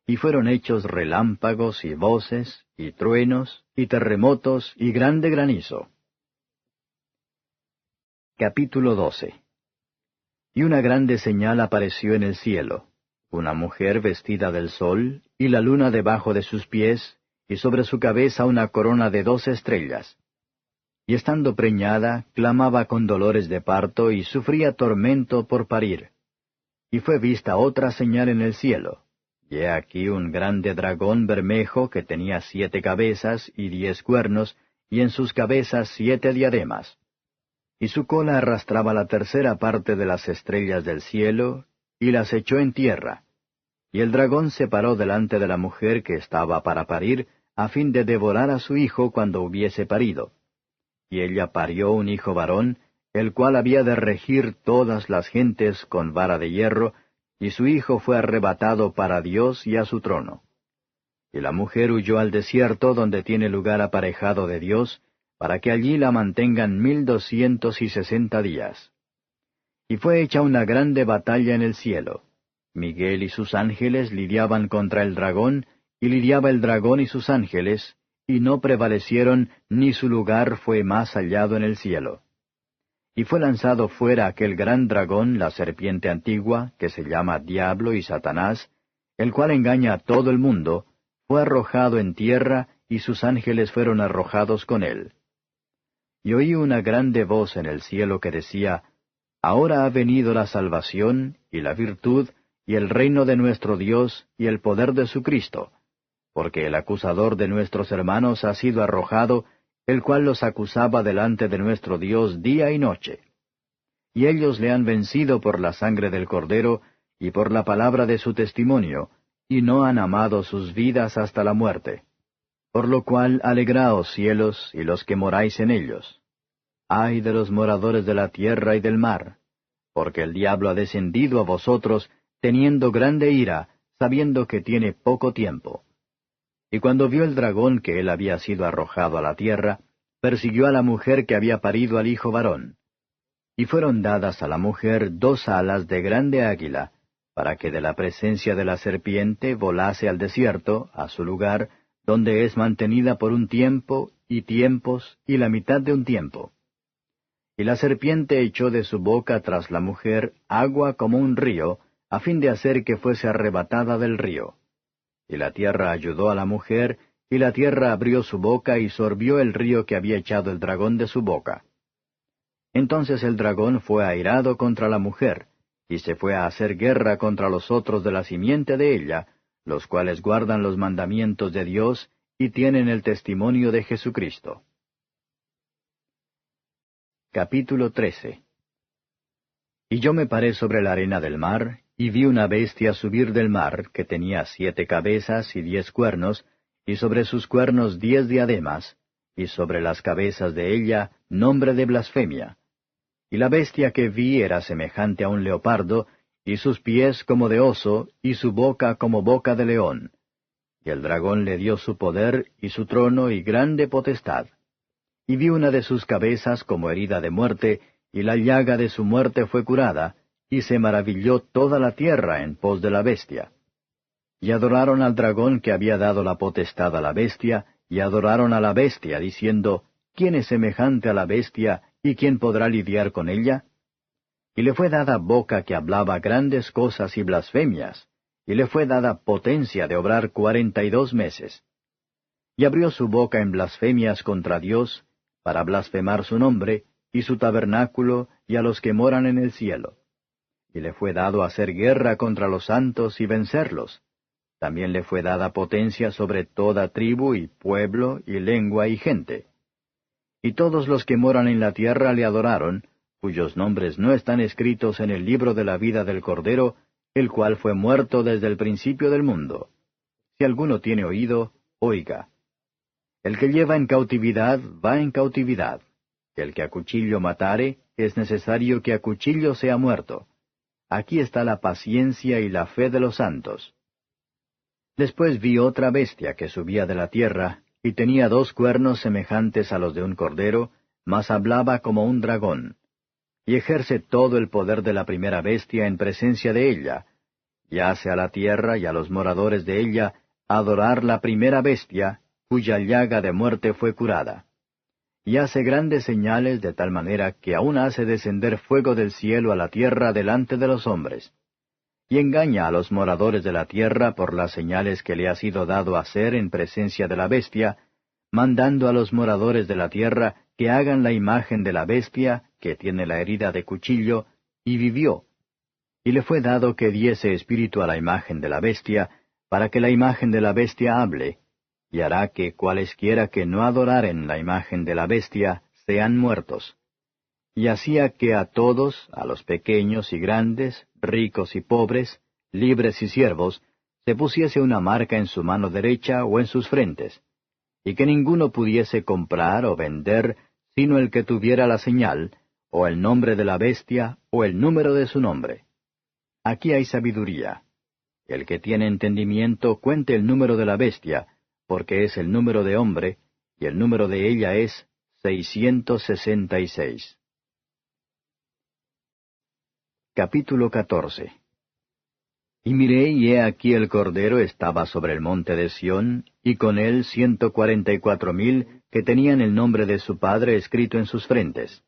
Y fueron hechos relámpagos y voces, y truenos, y terremotos, y grande granizo. Capítulo 12. Y una grande señal apareció en el cielo, una mujer vestida del sol, y la luna debajo de sus pies, y sobre su cabeza una corona de 12 estrellas. Y estando preñada, clamaba con dolores de parto, y sufría tormento por parir. Y fue vista otra señal en el cielo, y he aquí un grande dragón bermejo que tenía 7 cabezas y 10 cuernos, y en sus cabezas 7 diademas. Y su cola arrastraba la 1/3 parte de las estrellas del cielo, y las echó en tierra. Y el dragón se paró delante de la mujer que estaba para parir, a fin de devorar a su hijo cuando hubiese parido. Y ella parió un hijo varón, el cual había de regir todas las gentes con vara de hierro, y su hijo fue arrebatado para Dios y a su trono. Y la mujer huyó al desierto donde tiene lugar aparejado de Dios, para que allí la mantengan 1260 días. Y fue hecha una grande batalla en el cielo. Miguel y sus ángeles lidiaban contra el dragón, y lidiaba el dragón y sus ángeles, y no prevalecieron, ni su lugar fue más hallado en el cielo. Y fue lanzado fuera aquel gran dragón, la serpiente antigua, que se llama Diablo y Satanás, el cual engaña a todo el mundo, fue arrojado en tierra, y sus ángeles fueron arrojados con él. Y oí una grande voz en el cielo que decía, Ahora ha venido la salvación, y la virtud, y el reino de nuestro Dios, y el poder de su Cristo, porque el acusador de nuestros hermanos ha sido arrojado, el cual los acusaba delante de nuestro Dios día y noche. Y ellos le han vencido por la sangre del Cordero, y por la palabra de su testimonio, y no han amado sus vidas hasta la muerte. Por lo cual alegraos cielos, y los que moráis en ellos. Ay de los moradores de la tierra y del mar, porque el diablo ha descendido a vosotros, teniendo grande ira, sabiendo que tiene poco tiempo. Y cuando vio el dragón que él había sido arrojado a la tierra, persiguió a la mujer que había parido al hijo varón. Y fueron dadas a la mujer 2 alas de grande águila, para que de la presencia de la serpiente volase al desierto, a su lugar, donde es mantenida por un tiempo, y tiempos, y la mitad de un tiempo. Y la serpiente echó de su boca tras la mujer agua como un río, a fin de hacer que fuese arrebatada del río. Y la tierra ayudó a la mujer, y la tierra abrió su boca y sorbió el río que había echado el dragón de su boca. Entonces el dragón fue airado contra la mujer, y se fue a hacer guerra contra los otros de la simiente de ella, los cuales guardan los mandamientos de Dios, y tienen el testimonio de Jesucristo. Capítulo 13. Y yo me paré sobre la arena del mar, y vi una bestia subir del mar, que tenía 7 cabezas y 10 cuernos, y sobre sus cuernos 10 diademas, y sobre las cabezas de ella nombre de blasfemia. Y la bestia que vi era semejante a un leopardo, y sus pies como de oso, y su boca como boca de león. Y el dragón le dio su poder, y su trono, y grande potestad. Y vi una de sus cabezas como herida de muerte, y la llaga de su muerte fue curada, y se maravilló toda la tierra en pos de la bestia. Y adoraron al dragón que había dado la potestad a la bestia, y adoraron a la bestia, diciendo, ¿Quién es semejante a la bestia, y quién podrá lidiar con ella? Y le fue dada boca que hablaba grandes cosas y blasfemias, y le fue dada potencia de obrar 42 meses. Y abrió su boca en blasfemias contra Dios, para blasfemar su nombre, y su tabernáculo, y a los que moran en el cielo. Y le fue dado hacer guerra contra los santos y vencerlos. También le fue dada potencia sobre toda tribu y pueblo y lengua y gente. Y todos los que moran en la tierra le adoraron, cuyos nombres no están escritos en el libro de la vida del Cordero, el cual fue muerto desde el principio del mundo. Si alguno tiene oído, oiga. El que lleva en cautividad, va en cautividad. El que a cuchillo matare, es necesario que a cuchillo sea muerto. Aquí está la paciencia y la fe de los santos. Después vi otra bestia que subía de la tierra, y tenía 2 cuernos semejantes a los de un cordero, mas hablaba como un dragón. Y ejerce todo el poder de la primera bestia en presencia de ella, y hace a la tierra y a los moradores de ella adorar la primera bestia, cuya llaga de muerte fue curada. Y hace grandes señales de tal manera que aún hace descender fuego del cielo a la tierra delante de los hombres. Y engaña a los moradores de la tierra por las señales que le ha sido dado hacer en presencia de la bestia, mandando a los moradores de la tierra que hagan la imagen de la bestia, que tiene la herida de cuchillo, y vivió. Y le fue dado que diese espíritu a la imagen de la bestia, para que la imagen de la bestia hable, y hará que cualesquiera que no adoraren la imagen de la bestia sean muertos. Y hacía que a todos, a los pequeños y grandes, ricos y pobres, libres y siervos, se pusiese una marca en su mano derecha o en sus frentes, y que ninguno pudiese comprar o vender, sino el que tuviera la señal, o el nombre de la bestia, o el número de su nombre. Aquí hay sabiduría. El que tiene entendimiento cuente el número de la bestia, porque es el número de hombre, y el número de ella es 666. Capítulo 14. Y miré, y he aquí el Cordero estaba sobre el monte de Sión, y con él 144,000 que tenían el nombre de su Padre escrito en sus frentes.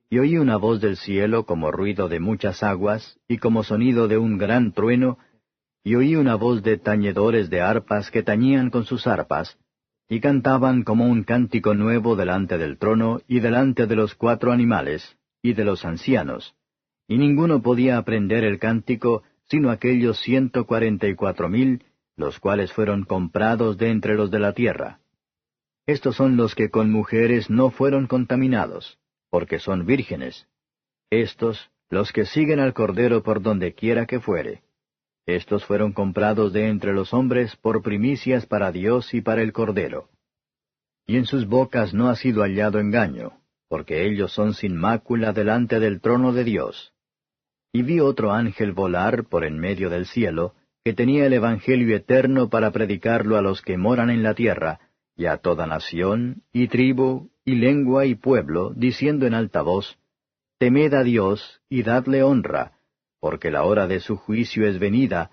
Y oí una voz del cielo como ruido de muchas aguas, y como sonido de un gran trueno, y oí una voz de tañedores de arpas que tañían con sus arpas, y cantaban como un cántico nuevo delante del trono y delante de los 4 animales, y de los ancianos, y ninguno podía aprender el cántico, sino aquellos 144,000, los cuales fueron comprados de entre los de la tierra. Estos son los que con mujeres no fueron contaminados, porque son vírgenes. Estos, los que siguen al Cordero por donde quiera que fuere. Estos fueron comprados de entre los hombres por primicias para Dios y para el Cordero. Y en sus bocas no ha sido hallado engaño, porque ellos son sin mácula delante del trono de Dios. Y vi otro ángel volar por en medio del cielo, que tenía el Evangelio eterno para predicarlo a los que moran en la tierra, y a toda nación, y tribu, y lengua, y pueblo, diciendo en alta voz, Temed a Dios, y dadle honra, porque la hora de su juicio es venida,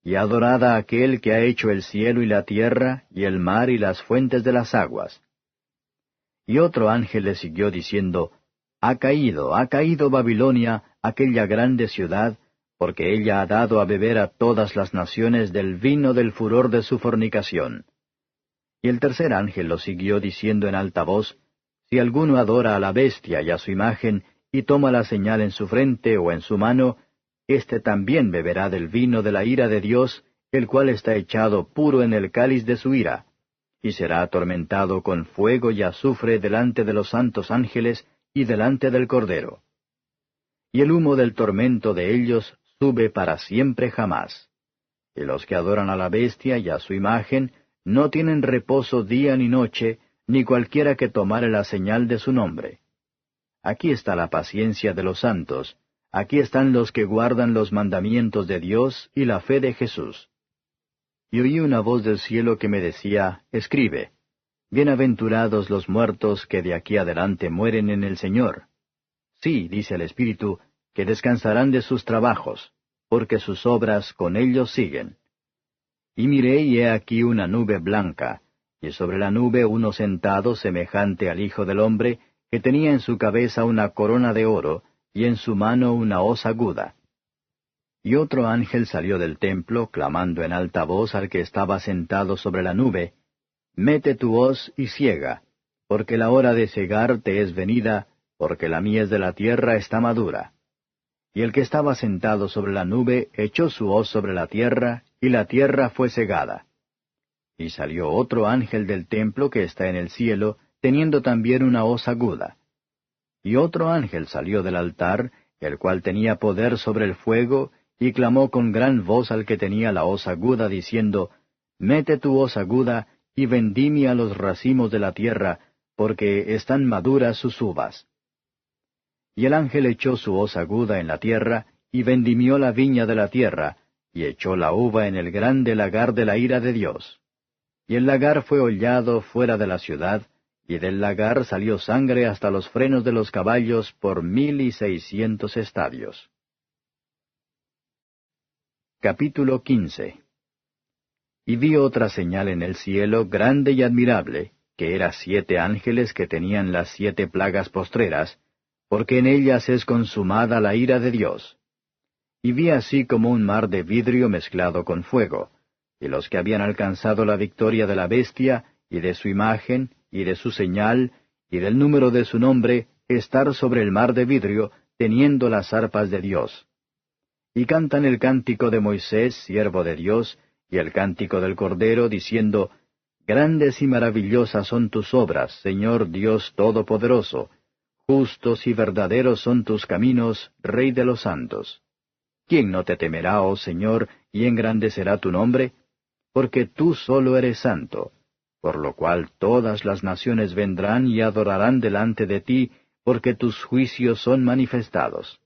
y adorad a aquel que ha hecho el cielo y la tierra, y el mar y las fuentes de las aguas. Y otro ángel le siguió diciendo, ha caído Babilonia, aquella grande ciudad, porque ella ha dado a beber a todas las naciones del vino del furor de su fornicación. Y el tercer ángel lo siguió diciendo en alta voz, si alguno adora a la bestia y a su imagen, y toma la señal en su frente o en su mano, éste también beberá del vino de la ira de Dios, el cual está echado puro en el cáliz de su ira, y será atormentado con fuego y azufre delante de los santos ángeles y delante del Cordero. Y el humo del tormento de ellos sube para siempre jamás. Y los que adoran a la bestia y a su imagen no tienen reposo día ni noche, ni cualquiera que tomare la señal de su nombre. Aquí está la paciencia de los santos, aquí están los que guardan los mandamientos de Dios y la fe de Jesús. Y oí una voz del cielo que me decía, escribe, bienaventurados los muertos que de aquí adelante mueren en el Señor. Sí, dice el Espíritu, que descansarán de sus trabajos, porque sus obras con ellos siguen. Y miré, y he aquí una nube blanca, y sobre la nube uno sentado semejante al Hijo del Hombre, que tenía en su cabeza una corona de oro, y en su mano una hoz aguda. Y otro ángel salió del templo, clamando en alta voz al que estaba sentado sobre la nube, Mete tu hoz y siega, porque la hora de segar te es venida, porque la mies de la tierra está madura. Y el que estaba sentado sobre la nube echó su hoz sobre la tierra, y la tierra fue segada. Y salió otro ángel del templo que está en el cielo, teniendo también una hoz aguda. Y otro ángel salió del altar, el cual tenía poder sobre el fuego, y clamó con gran voz al que tenía la hoz aguda, diciendo, Mete tu hoz aguda, y vendimia los racimos de la tierra, porque están maduras sus uvas. Y el ángel echó su hoz aguda en la tierra, y vendimió la viña de la tierra, y echó la uva en el grande lagar de la ira de Dios. Y el lagar fue hollado fuera de la ciudad, y del lagar salió sangre hasta los frenos de los caballos por 1,600 estadios. Capítulo 15. Y vi otra señal en el cielo grande y admirable, que era 7 ángeles que tenían las 7 plagas postreras, porque en ellas es consumada la ira de Dios. Y vi así como un mar de vidrio mezclado con fuego, y los que habían alcanzado la victoria de la bestia, y de su imagen, y de su señal, y del número de su nombre, estar sobre el mar de vidrio, teniendo las arpas de Dios. Y cantan el cántico de Moisés, siervo de Dios, y el cántico del Cordero, diciendo, Grandes y maravillosas son tus obras, Señor Dios Todopoderoso. Justos y verdaderos son tus caminos, Rey de los santos. ¿Quién no te temerá, oh Señor, y engrandecerá tu nombre? Porque tú solo eres santo, por lo cual todas las naciones vendrán y adorarán delante de ti, porque tus juicios son manifestados.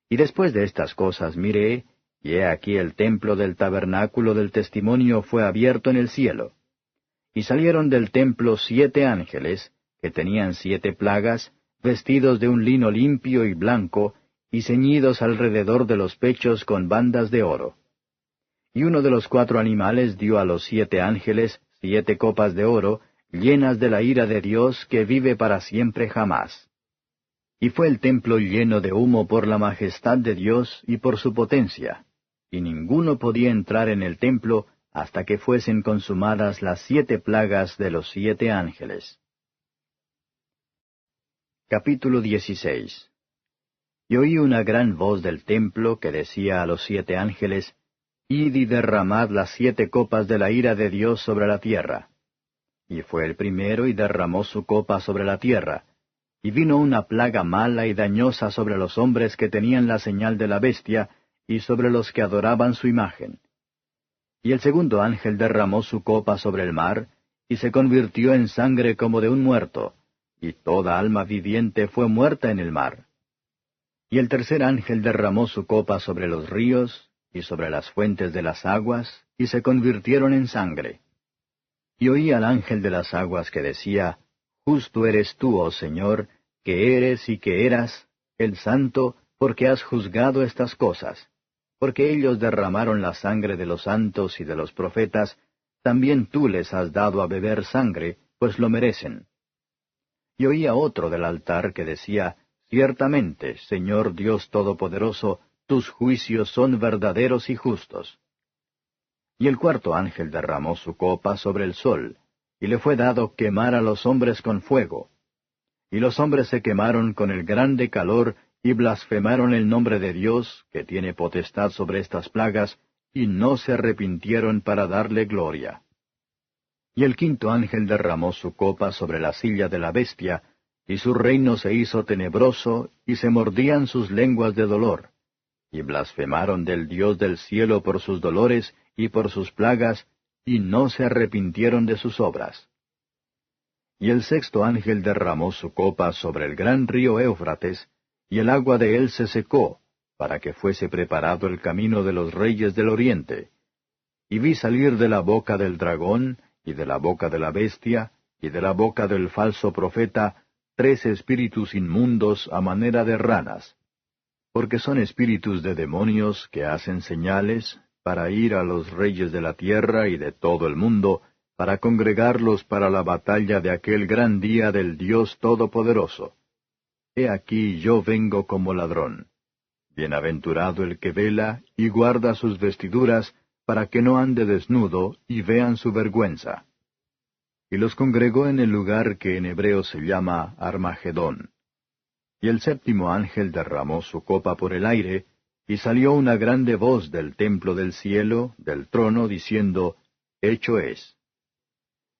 Y después de estas cosas miré, y he aquí el templo del tabernáculo del testimonio fue abierto en el cielo. Y salieron del templo 7 ángeles, que tenían 7 plagas, vestidos de un lino limpio y blanco, y ceñidos alrededor de los pechos con bandas de oro. Y uno de los 4 animales dio a los 7 ángeles 7 copas de oro, llenas de la ira de Dios que vive para siempre jamás. Y fue el templo lleno de humo por la majestad de Dios y por su potencia, y ninguno podía entrar en el templo hasta que fuesen consumadas las 7 plagas de los 7 ángeles. Capítulo 16. Y oí una gran voz del templo que decía a los 7 ángeles, Id y derramad las 7 copas de la ira de Dios sobre la tierra. Y fue el primero y derramó su copa sobre la tierra. Y vino una plaga mala y dañosa sobre los hombres que tenían la señal de la bestia, y sobre los que adoraban su imagen. Y el segundo ángel derramó su copa sobre el mar, y se convirtió en sangre como de un muerto, y toda alma viviente fue muerta en el mar. Y el tercer ángel derramó su copa sobre los ríos, y sobre las fuentes de las aguas, y se convirtieron en sangre. Y oí al ángel de las aguas que decía, Justo eres tú, oh Señor, que eres y que eras, el Santo, porque has juzgado estas cosas. Porque ellos derramaron la sangre de los santos y de los profetas, también tú les has dado a beber sangre, pues lo merecen. Y oí a otro del altar que decía, Ciertamente, Señor Dios Todopoderoso, tus juicios son verdaderos y justos. Y el cuarto ángel derramó su copa sobre el sol, y le fue dado quemar a los hombres con fuego. Y los hombres se quemaron con el grande calor, y blasfemaron el nombre de Dios, que tiene potestad sobre estas plagas, y no se arrepintieron para darle gloria. Y el quinto ángel derramó su copa sobre la silla de la bestia, y su reino se hizo tenebroso, y se mordían sus lenguas de dolor. Y blasfemaron del Dios del cielo por sus dolores y por sus plagas, y no se arrepintieron de sus obras. Y el sexto ángel derramó su copa sobre el gran río Éufrates, y el agua de él se secó, para que fuese preparado el camino de los reyes del oriente. Y vi salir de la boca del dragón, y de la boca de la bestia, y de la boca del falso profeta, 3 espíritus inmundos a manera de ranas, porque son espíritus de demonios que hacen señales, para ir a los reyes de la tierra y de todo el mundo, para congregarlos para la batalla de aquel gran día del Dios Todopoderoso. He aquí yo vengo como ladrón. Bienaventurado el que vela y guarda sus vestiduras, para que no ande desnudo y vean su vergüenza. Y los congregó en el lugar que en hebreo se llama Armagedón. Y el séptimo ángel derramó su copa por el aire, y salió una grande voz del templo del cielo, del trono, diciendo, Hecho es.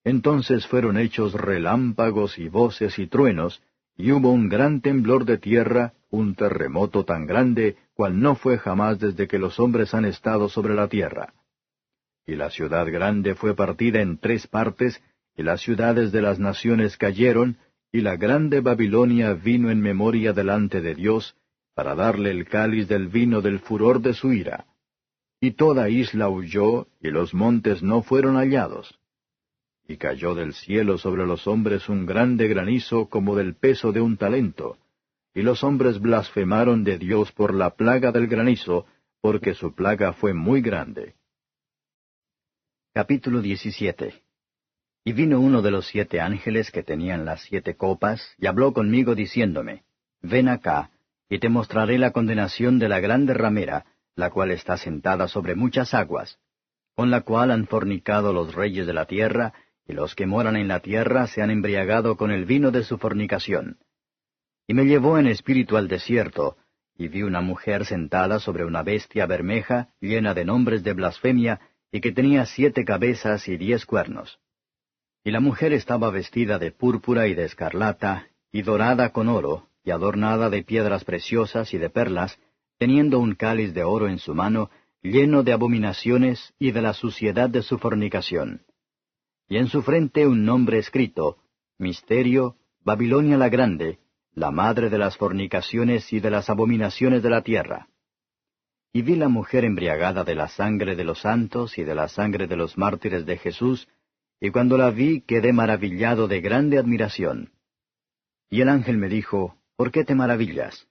Entonces fueron hechos relámpagos y voces y truenos, y hubo un gran temblor de tierra, un terremoto tan grande, cual no fue jamás desde que los hombres han estado sobre la tierra. Y la ciudad grande fue partida en 3 partes, y las ciudades de las naciones cayeron, y la grande Babilonia vino en memoria delante de Dios, para darle el cáliz del vino del furor de su ira. Y toda isla huyó, y los montes no fueron hallados. Y cayó del cielo sobre los hombres un grande granizo como del peso de un talento, y los hombres blasfemaron de Dios por la plaga del granizo, porque su plaga fue muy grande. Capítulo 17. Y vino uno de los 7 ángeles que tenían las 7 copas, y habló conmigo diciéndome, Ven acá, y te mostraré la condenación de la grande ramera, la cual está sentada sobre muchas aguas, con la cual han fornicado los reyes de la tierra, y los que moran en la tierra se han embriagado con el vino de su fornicación. Y me llevó en espíritu al desierto, y vi una mujer sentada sobre una bestia bermeja, llena de nombres de blasfemia, y que tenía 7 cabezas y 10 cuernos. Y la mujer estaba vestida de púrpura y de escarlata, y dorada con oro, y adornada de piedras preciosas y de perlas, teniendo un cáliz de oro en su mano, lleno de abominaciones y de la suciedad de su fornicación. Y en su frente un nombre escrito, Misterio, Babilonia la grande, la madre de las fornicaciones y de las abominaciones de la tierra. Y vi la mujer embriagada de la sangre de los santos y de la sangre de los mártires de Jesús, y cuando la vi quedé maravillado de grande admiración. Y el ángel me dijo, ¿por qué te maravillas?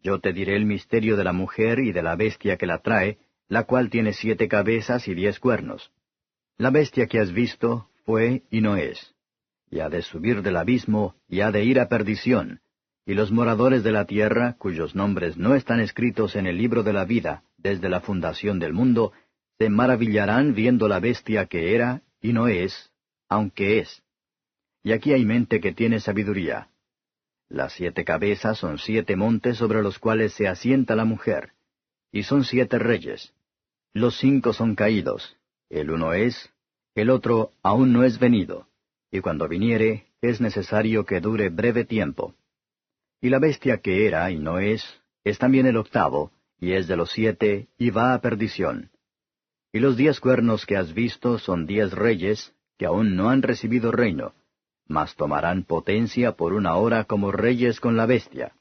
Yo te diré el misterio de la mujer y de la bestia que la trae, la cual tiene 7 cabezas y 10 cuernos. La bestia que has visto fue y no es, y ha de subir del abismo, y ha de ir a perdición, y los moradores de la tierra, cuyos nombres no están escritos en el libro de la vida desde la fundación del mundo, se maravillarán viendo la bestia que era y no es, aunque es. Y aquí hay mente que tiene sabiduría. Las 7 cabezas son 7 montes sobre los cuales se asienta la mujer, y son 7 reyes. Los 5 son caídos, el uno es, el otro aún no es venido, y cuando viniere es necesario que dure breve tiempo. Y la bestia que era y no es también el octavo, y es de los 7, y va a perdición. Y los 10 cuernos que has visto son 10 reyes, que aún no han recibido reino, mas tomarán potencia por una hora como reyes con la bestia.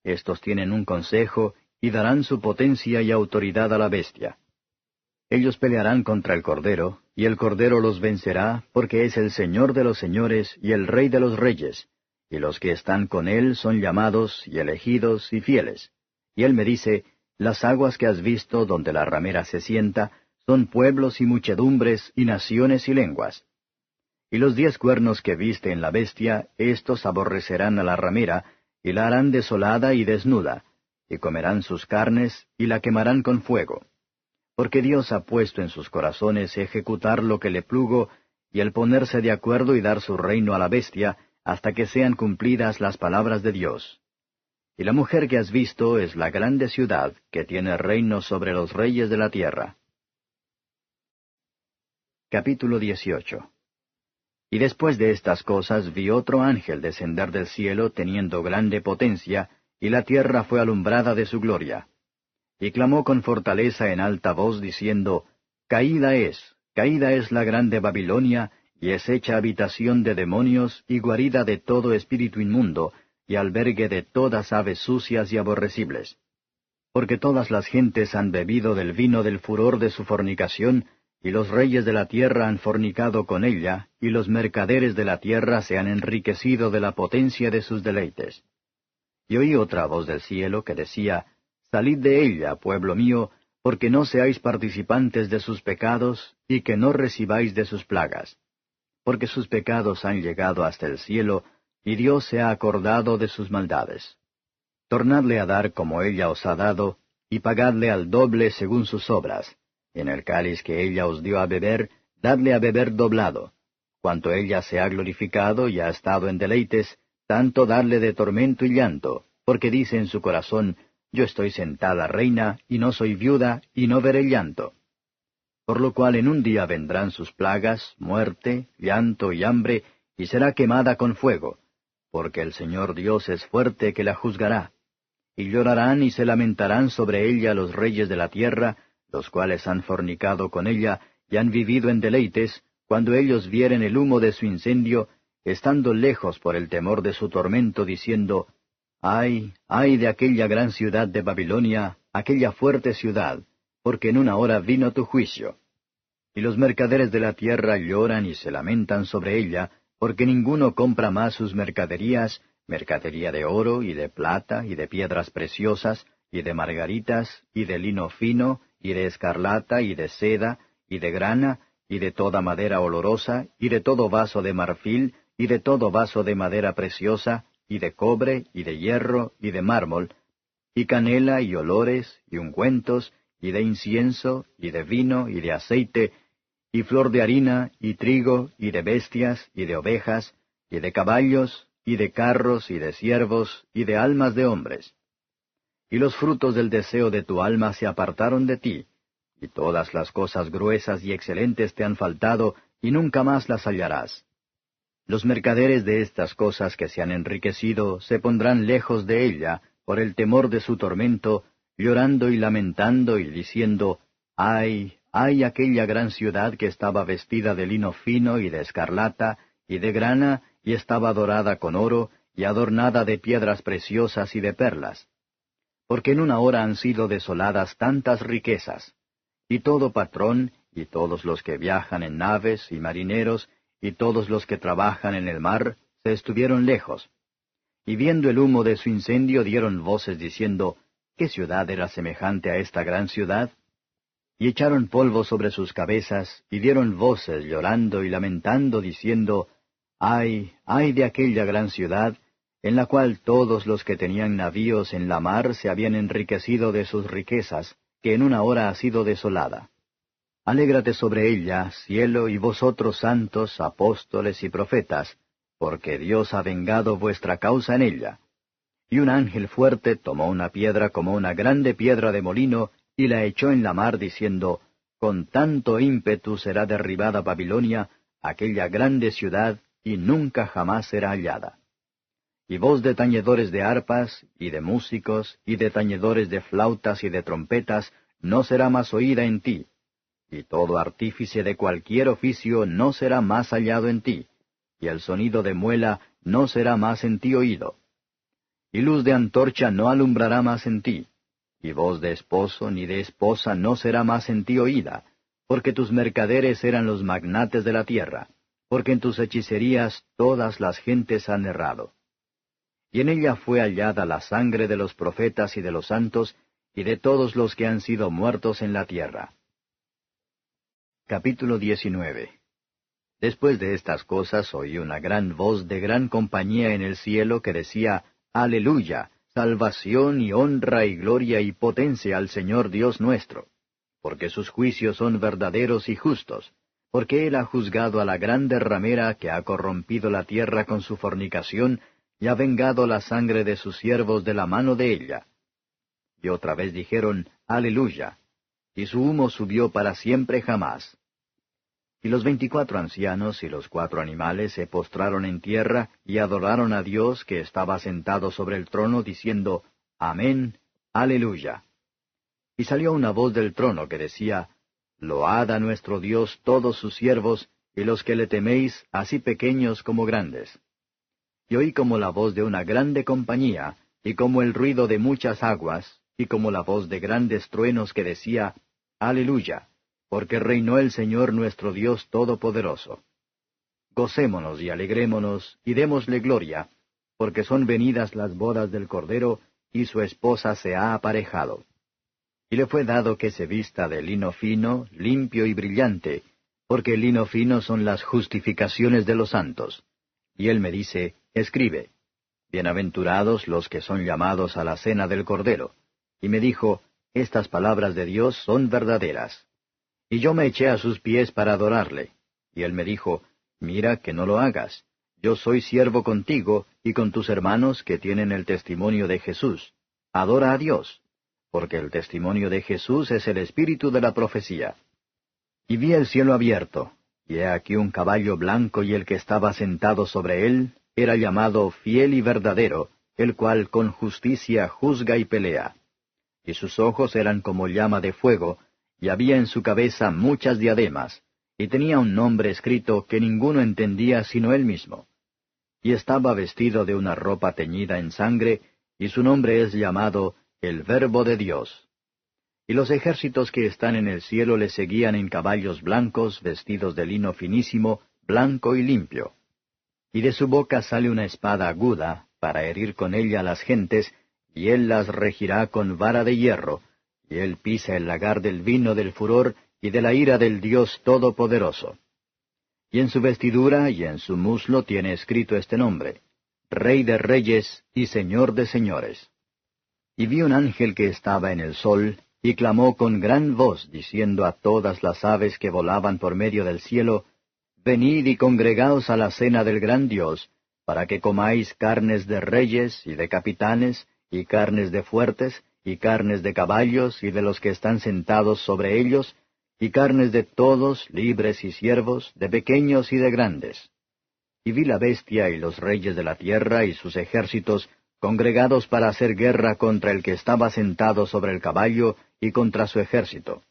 Estos tienen un consejo, y darán su potencia y autoridad a la bestia. Ellos pelearán contra el Cordero, y el Cordero los vencerá, porque es el Señor de los señores y el Rey de los reyes, y los que están con él son llamados, y elegidos, y fieles. Y él me dice, las aguas que has visto donde la ramera se sienta, son pueblos y muchedumbres, y naciones y lenguas. Y los 10 cuernos que viste en la bestia, éstos aborrecerán a la ramera, y la harán desolada y desnuda, y comerán sus carnes, y la quemarán con fuego. Porque Dios ha puesto en sus corazones ejecutar lo que le plugo, y el ponerse de acuerdo y dar su reino a la bestia, hasta que sean cumplidas las palabras de Dios. Y la mujer que has visto es la grande ciudad, que tiene reino sobre los reyes de la tierra. Capítulo 18. Y después de estas cosas vi otro ángel descender del cielo teniendo grande potencia, y la tierra fue alumbrada de su gloria. Y clamó con fortaleza en alta voz, diciendo, caída es la grande Babilonia, y es hecha habitación de demonios y guarida de todo espíritu inmundo, y albergue de todas aves sucias y aborrecibles. Porque todas las gentes han bebido del vino del furor de su fornicación, y los reyes de la tierra han fornicado con ella, y los mercaderes de la tierra se han enriquecido de la potencia de sus deleites. Y oí otra voz del cielo que decía, salid de ella, pueblo mío, porque no seáis participantes de sus pecados, y que no recibáis de sus plagas. Porque sus pecados han llegado hasta el cielo, y Dios se ha acordado de sus maldades. Tornadle a dar como ella os ha dado, y pagadle al doble según sus obras. En el cáliz que ella os dio a beber, dadle a beber doblado. Cuanto ella se ha glorificado y ha estado en deleites, tanto darle de tormento y llanto, porque dice en su corazón, yo estoy sentada reina, y no soy viuda, y no veré llanto. Por lo cual en un día vendrán sus plagas, muerte, llanto y hambre, y será quemada con fuego, porque el Señor Dios es fuerte que la juzgará. Y llorarán y se lamentarán sobre ella los reyes de la tierra, los cuales han fornicado con ella, y han vivido en deleites, cuando ellos vieren el humo de su incendio, estando lejos por el temor de su tormento, diciendo, ay de aquella gran ciudad de Babilonia, aquella fuerte ciudad, porque en una hora vino tu juicio. Y los mercaderes de la tierra lloran y se lamentan sobre ella, porque ninguno compra más sus mercaderías, mercadería de oro, y de plata, y de piedras preciosas, y de margaritas, y de lino fino, y de escarlata, y de seda, y de grana, y de toda madera olorosa, y de todo vaso de marfil, y de todo vaso de madera preciosa, y de cobre, y de hierro, y de mármol, y canela, y olores, y ungüentos, y de incienso, y de vino, y de aceite, y flor de harina, y trigo, y de bestias, y de ovejas, y de caballos, y de carros, y de siervos, y de almas de hombres. Y los frutos del deseo de tu alma se apartaron de ti, y todas las cosas gruesas y excelentes te han faltado, y nunca más las hallarás. Los mercaderes de estas cosas que se han enriquecido se pondrán lejos de ella, por el temor de su tormento, llorando y lamentando y diciendo, ay aquella gran ciudad que estaba vestida de lino fino y de escarlata, y de grana, y estaba dorada con oro, y adornada de piedras preciosas y de perlas. Porque en una hora han sido desoladas tantas riquezas. Y todo patrón, y todos los que viajan en naves, y marineros, y todos los que trabajan en el mar, se estuvieron lejos. Y viendo el humo de su incendio dieron voces diciendo, ¿qué ciudad era semejante a esta gran ciudad? Y echaron polvo sobre sus cabezas, y dieron voces llorando y lamentando, diciendo, ¡ay, ay de aquella gran ciudad, en la cual todos los que tenían navíos en la mar se habían enriquecido de sus riquezas, que en una hora ha sido desolada! Alégrate sobre ella, cielo, y vosotros santos, apóstoles y profetas, porque Dios ha vengado vuestra causa en ella. Y un ángel fuerte tomó una piedra como una grande piedra de molino, y la echó en la mar, diciendo, con tanto ímpetu será derribada Babilonia, aquella grande ciudad, y nunca jamás será hallada. Y voz de tañedores de arpas, y de músicos, y de tañedores de flautas y de trompetas, no será más oída en ti. Y todo artífice de cualquier oficio no será más hallado en ti, y el sonido de muela no será más en ti oído. Y luz de antorcha no alumbrará más en ti, y voz de esposo ni de esposa no será más en ti oída, porque tus mercaderes eran los magnates de la tierra, porque en tus hechicerías todas las gentes han errado. Y en ella fue hallada la sangre de los profetas y de los santos, y de todos los que han sido muertos en la tierra. Capítulo 19. Después de estas cosas oí una gran voz de gran compañía en el cielo que decía, Aleluya, salvación y honra y gloria y potencia al Señor Dios nuestro, porque sus juicios son verdaderos y justos, porque Él ha juzgado a la grande ramera que ha corrompido la tierra con su fornicación, y ha vengado la sangre de sus siervos de la mano de ella. Y otra vez dijeron, Aleluya, y su humo subió para siempre jamás. Y los 24 ancianos y los 4 animales se postraron en tierra y adoraron a Dios que estaba sentado sobre el trono, diciendo, Amén, Aleluya. Y salió una voz del trono que decía, Load a nuestro Dios todos sus siervos, y los que le teméis, así pequeños como grandes. Y oí como la voz de una grande compañía, y como el ruido de muchas aguas, y como la voz de grandes truenos que decía, Aleluya, porque reinó el Señor nuestro Dios Todopoderoso. Gocémonos y alegrémonos, y démosle gloria, porque son venidas las bodas del Cordero, y su esposa se ha aparejado. Y le fue dado que se vista de lino fino, limpio y brillante, porque el lino fino son las justificaciones de los santos. Y él me dice, Escribe, Bienaventurados los que son llamados a la cena del Cordero. Y me dijo, Estas palabras de Dios son verdaderas. Y yo me eché a sus pies para adorarle. Y él me dijo, Mira que no lo hagas. Yo soy siervo contigo y con tus hermanos que tienen el testimonio de Jesús. Adora a Dios, porque el testimonio de Jesús es el espíritu de la profecía. Y vi el cielo abierto, y he aquí un caballo blanco, y el que estaba sentado sobre él era llamado Fiel y Verdadero, el cual con justicia juzga y pelea. Y sus ojos eran como llama de fuego, y había en su cabeza muchas diademas, y tenía un nombre escrito que ninguno entendía sino él mismo. Y estaba vestido de una ropa teñida en sangre, y su nombre es llamado el Verbo de Dios. Y los ejércitos que están en el cielo le seguían en caballos blancos, vestidos de lino finísimo, blanco y limpio. Y de su boca sale una espada aguda, para herir con ella a las gentes, y él las regirá con vara de hierro, y él pisa el lagar del vino del furor y de la ira del Dios Todopoderoso. Y en su vestidura y en su muslo tiene escrito este nombre, Rey de Reyes y Señor de Señores. Y vi un ángel que estaba en el sol, y clamó con gran voz, diciendo a todas las aves que volaban por medio del cielo, Venid y congregaos a la cena del gran Dios, para que comáis carnes de reyes y de capitanes, y carnes de fuertes, y carnes de caballos y de los que están sentados sobre ellos, y carnes de todos, libres y siervos, de pequeños y de grandes. Y vi la bestia y los reyes de la tierra y sus ejércitos congregados para hacer guerra contra el que estaba sentado sobre el caballo y contra su ejército.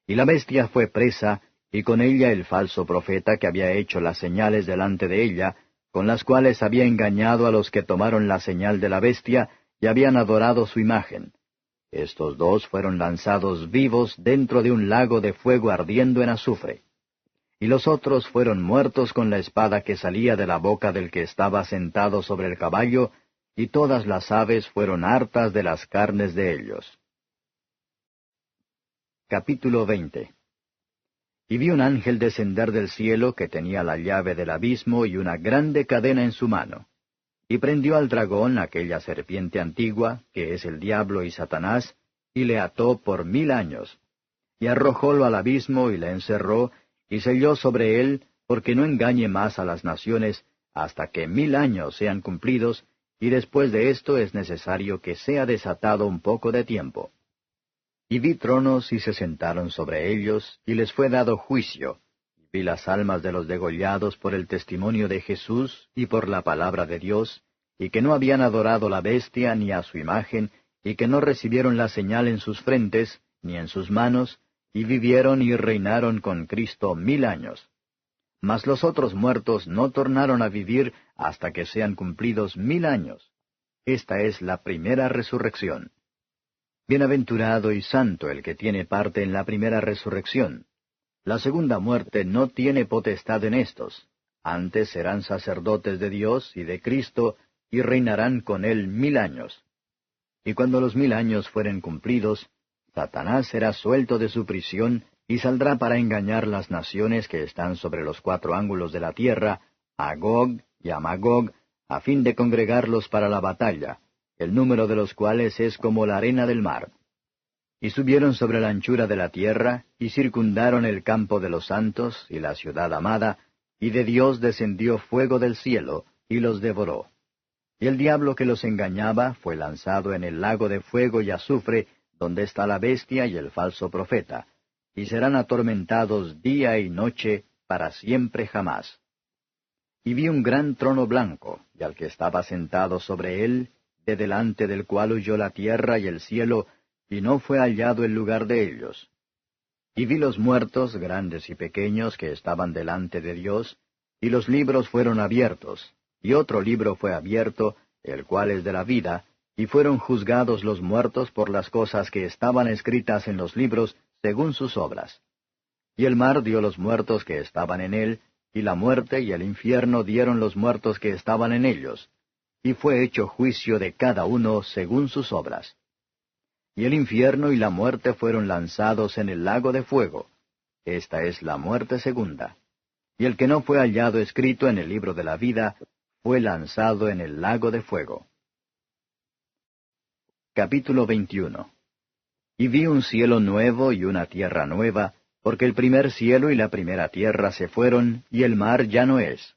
Y la bestia fue presa, y con ella el falso profeta que había hecho las señales delante de ella, con las cuales había engañado a los que tomaron la señal de la bestia y habían adorado su imagen. Estos dos fueron lanzados vivos dentro de un lago de fuego ardiendo en azufre. Y los otros fueron muertos con la espada que salía de la boca del que estaba sentado sobre el caballo, y todas las aves fueron hartas de las carnes de ellos. Capítulo 20. Y vi un ángel descender del cielo que tenía la llave del abismo y una grande cadena en su mano. Y prendió al dragón, aquella serpiente antigua, que es el diablo y Satanás, y le ató por 1000 años. Y arrojólo al abismo y le encerró, y selló sobre él, porque no engañe más a las naciones, hasta que 1000 años sean cumplidos, y después de esto es necesario que sea desatado un poco de tiempo. Y vi tronos y se sentaron sobre ellos, y les fue dado juicio. Vi las almas de los degollados por el testimonio de Jesús y por la palabra de Dios, y que no habían adorado la bestia ni a su imagen, y que no recibieron la señal en sus frentes, ni en sus manos, y vivieron y reinaron con Cristo 1000 años. Mas los otros muertos no tornaron a vivir hasta que sean cumplidos 1000 años. Esta es la primera resurrección. Bienaventurado y santo el que tiene parte en la primera resurrección. La segunda muerte no tiene potestad en éstos. Antes serán sacerdotes de Dios y de Cristo, y reinarán con él 1000 años. Y cuando los 1000 años fueren cumplidos, Satanás será suelto de su prisión, y saldrá para engañar las naciones que están sobre los 4 ángulos de la tierra, a Gog y a Magog, a fin de congregarlos para la batalla, el número de los cuales es como la arena del mar. Y subieron sobre la anchura de la tierra, y circundaron el campo de los santos y la ciudad amada, y de Dios descendió fuego del cielo, y los devoró. Y el diablo que los engañaba fue lanzado en el lago de fuego y azufre, donde está la bestia y el falso profeta, y serán atormentados día y noche para siempre jamás. Y vi un gran trono blanco, y al que estaba sentado sobre él, de delante del cual huyó la tierra y el cielo, y no fue hallado el lugar de ellos. Y vi los muertos, grandes y pequeños, que estaban delante de Dios, y los libros fueron abiertos, y otro libro fue abierto, el cual es de la vida, y fueron juzgados los muertos por las cosas que estaban escritas en los libros, según sus obras. Y el mar dio los muertos que estaban en él, y la muerte y el infierno dieron los muertos que estaban en ellos, y fue hecho juicio de cada uno según sus obras. Y el infierno y la muerte fueron lanzados en el lago de fuego. Esta es la muerte segunda. Y el que no fue hallado escrito en el libro de la vida, fue lanzado en el lago de fuego. Capítulo 21. Y vi un cielo nuevo y una tierra nueva, porque el primer cielo y la primera tierra se fueron, y el mar ya no es.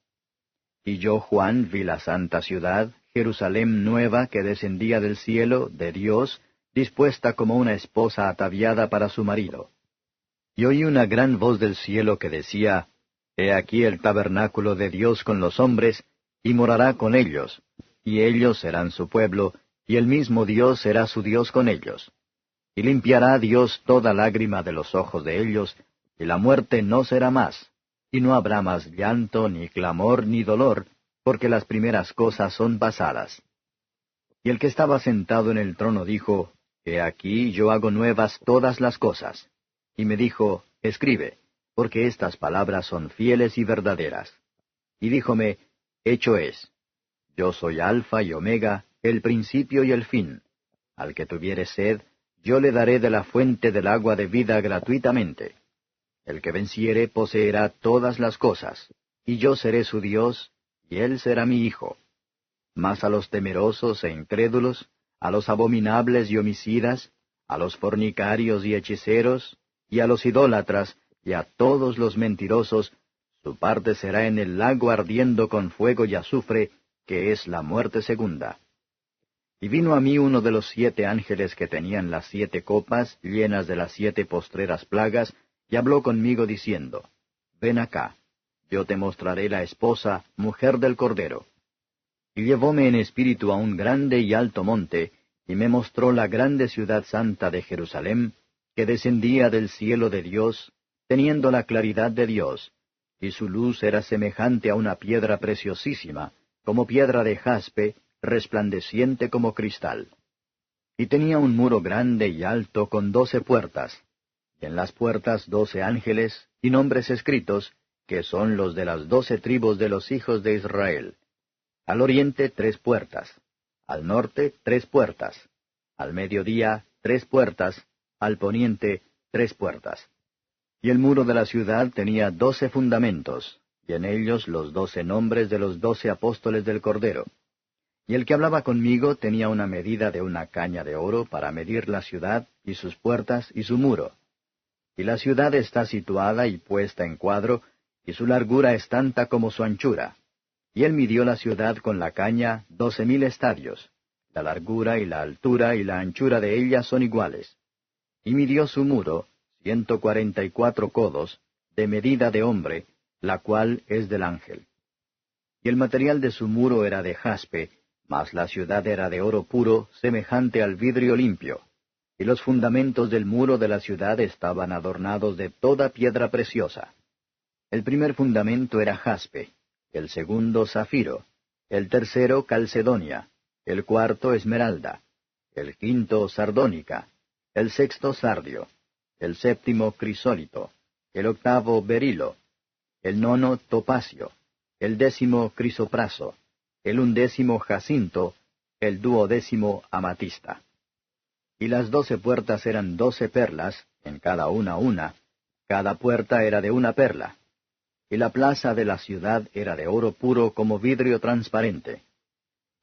Y yo, Juan, vi la santa ciudad, Jerusalén nueva, que descendía del cielo, de Dios, dispuesta como una esposa ataviada para su marido. Y oí una gran voz del cielo que decía, He aquí el tabernáculo de Dios con los hombres, y morará con ellos, y ellos serán su pueblo, y el mismo Dios será su Dios con ellos. Y limpiará Dios toda lágrima de los ojos de ellos, y la muerte no será más, y no habrá más llanto, ni clamor, ni dolor, porque las primeras cosas son pasadas. Y el que estaba sentado en el trono dijo, He aquí yo hago nuevas todas las cosas. Y me dijo, Escribe, porque estas palabras son fieles y verdaderas. Y díjome, Hecho es. Yo soy Alfa y Omega, el principio y el fin. Al que tuviere sed, yo le daré de la fuente del agua de vida gratuitamente. El que venciere poseerá todas las cosas, y yo seré su Dios, y él será mi hijo. Mas a los temerosos e incrédulos, a los abominables y homicidas, a los fornicarios y hechiceros, y a los idólatras, y a todos los mentirosos, su parte será en el lago ardiendo con fuego y azufre, que es la muerte segunda. Y vino a mí uno de los 7 ángeles que tenían las 7 copas llenas de las 7 postreras plagas, y habló conmigo diciendo, Ven acá, yo te mostraré la esposa, mujer del Cordero. Y llevóme en espíritu a un grande y alto monte, y me mostró la grande ciudad santa de Jerusalén, que descendía del cielo de Dios, teniendo la claridad de Dios, y su luz era semejante a una piedra preciosísima, como piedra de jaspe, resplandeciente como cristal. Y tenía un muro grande y alto con 12 puertas, y en las puertas 12 ángeles, y nombres escritos, que son los de las 12 tribus de los hijos de Israel. Al oriente 3 puertas, al norte 3 puertas, al mediodía 3 puertas, al poniente 3 puertas. Y el muro de la ciudad tenía 12 fundamentos, y en ellos los 12 nombres de los 12 apóstoles del Cordero. Y el que hablaba conmigo tenía una medida de una caña de oro para medir la ciudad, y sus puertas, y su muro. Y la ciudad está situada y puesta en cuadro, y su largura es tanta como su anchura. Y él midió la ciudad con la caña 12,000 estadios. La largura y la altura y la anchura de ella son iguales. Y midió su muro 144 codos, de medida de hombre, la cual es del ángel. Y el material de su muro era de jaspe, mas la ciudad era de oro puro, semejante al vidrio limpio. Y los fundamentos del muro de la ciudad estaban adornados de toda piedra preciosa. El primer fundamento era jaspe, el segundo zafiro, el tercero calcedonia, el cuarto esmeralda, el quinto sardónica, el sexto sardio, el séptimo crisólito, el octavo berilo, el nono topacio, el 10º crisopraso, el 11º jacinto, el 12º amatista. Y las 12 puertas eran 12 perlas, en cada una, cada puerta era de una perla. Y la plaza de la ciudad era de oro puro como vidrio transparente.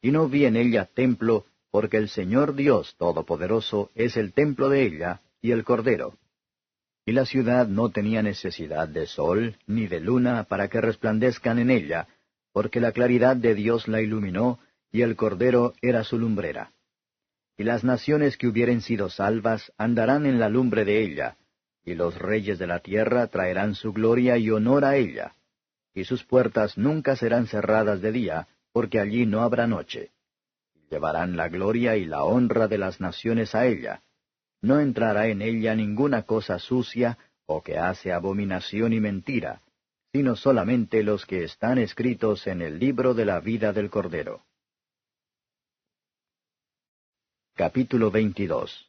Y no vi en ella templo, porque el Señor Dios Todopoderoso es el templo de ella, y el Cordero. Y la ciudad no tenía necesidad de sol ni de luna para que resplandezcan en ella, porque la claridad de Dios la iluminó, y el Cordero era su lumbrera. Y las naciones que hubieren sido salvas andarán en la lumbre de ella, y los reyes de la tierra traerán su gloria y honor a ella. Y sus puertas nunca serán cerradas de día, porque allí no habrá noche. Llevarán la gloria y la honra de las naciones a ella. No entrará en ella ninguna cosa sucia, o que hace abominación y mentira, sino solamente los que están escritos en el libro de la vida del Cordero. Capítulo 22.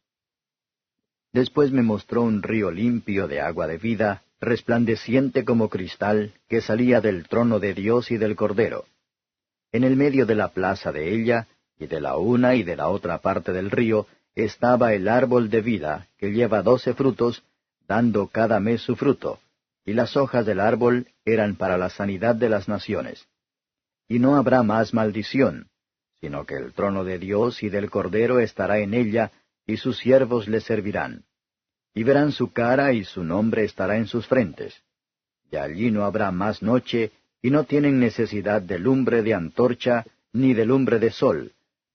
Después me mostró un río limpio de agua de vida, resplandeciente como cristal, que salía del trono de Dios y del Cordero. En el medio de la plaza de ella, y de la una y de la otra parte del río, estaba el árbol de vida, que lleva 12 frutos, dando cada mes su fruto, y las hojas del árbol eran para la sanidad de las naciones. Y no habrá más maldición, sino que el trono de Dios y del Cordero estará en ella, y sus siervos le servirán. Y verán su cara, y su nombre estará en sus frentes. Y allí no habrá más noche, y no tienen necesidad de lumbre de antorcha, ni de lumbre de sol,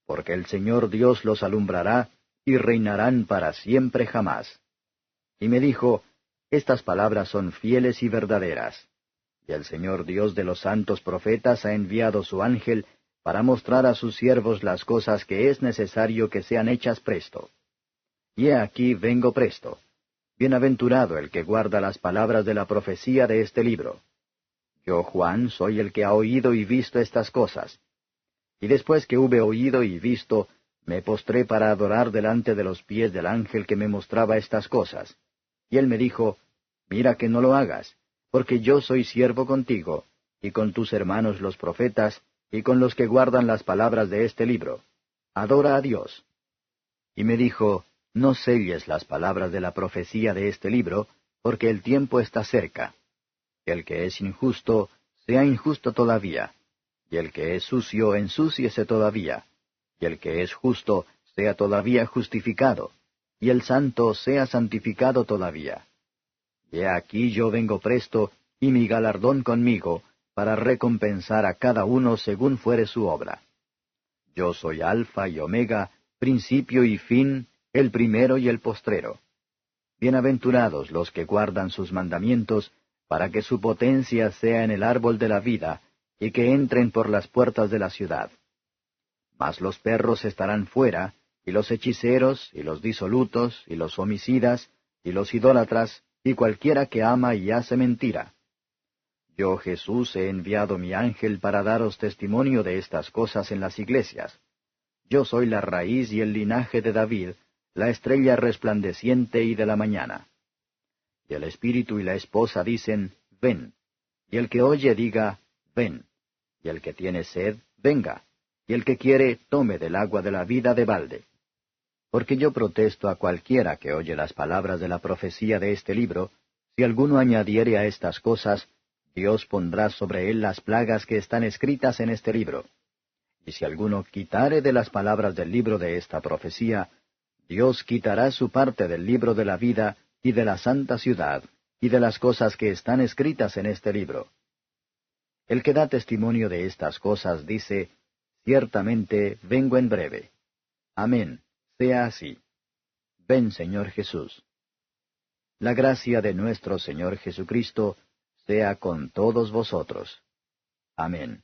porque el Señor Dios los alumbrará, y reinarán para siempre jamás. Y me dijo, estas palabras son fieles y verdaderas. Y el Señor Dios de los santos profetas ha enviado su ángel para mostrar a sus siervos las cosas que es necesario que sean hechas presto. Y he aquí vengo presto. Bienaventurado el que guarda las palabras de la profecía de este libro. Yo, Juan, soy el que ha oído y visto estas cosas. Y después que hube oído y visto, me postré para adorar delante de los pies del ángel que me mostraba estas cosas. Y él me dijo, mira que no lo hagas, porque yo soy siervo contigo, y con tus hermanos los profetas, y con los que guardan las palabras de este libro. Adora a Dios. Y me dijo, no selles las palabras de la profecía de este libro, porque el tiempo está cerca. El que es injusto, sea injusto todavía, y el que es sucio, ensúciese todavía, y el que es justo, sea todavía justificado, y el santo sea santificado todavía. Y he aquí yo vengo presto, y mi galardón conmigo, para recompensar a cada uno según fuere su obra. Yo soy Alfa y Omega, principio y fin, el primero y el postrero. Bienaventurados los que guardan sus mandamientos, para que su potencia sea en el árbol de la vida, y que entren por las puertas de la ciudad. Mas los perros estarán fuera, y los hechiceros, y los disolutos, y los homicidas, y los idólatras, y cualquiera que ama y hace mentira. Yo, Jesús, he enviado mi ángel para daros testimonio de estas cosas en las iglesias. Yo soy la raíz y el linaje de David, la estrella resplandeciente y de la mañana. Y el espíritu y la esposa dicen, ven. Y el que oye diga, ven. Y el que tiene sed, venga. Y el que quiere, tome del agua de la vida de balde. Porque yo protesto a cualquiera que oye las palabras de la profecía de este libro, si alguno añadiere a estas cosas, Dios pondrá sobre él las plagas que están escritas en este libro. Y si alguno quitare de las palabras del libro de esta profecía, Dios quitará su parte del libro de la vida y de la santa ciudad, y de las cosas que están escritas en este libro. El que da testimonio de estas cosas dice, ciertamente vengo en breve. Amén, sea así. Ven, Señor Jesús. La gracia de nuestro Señor Jesucristo sea con todos vosotros. Amén.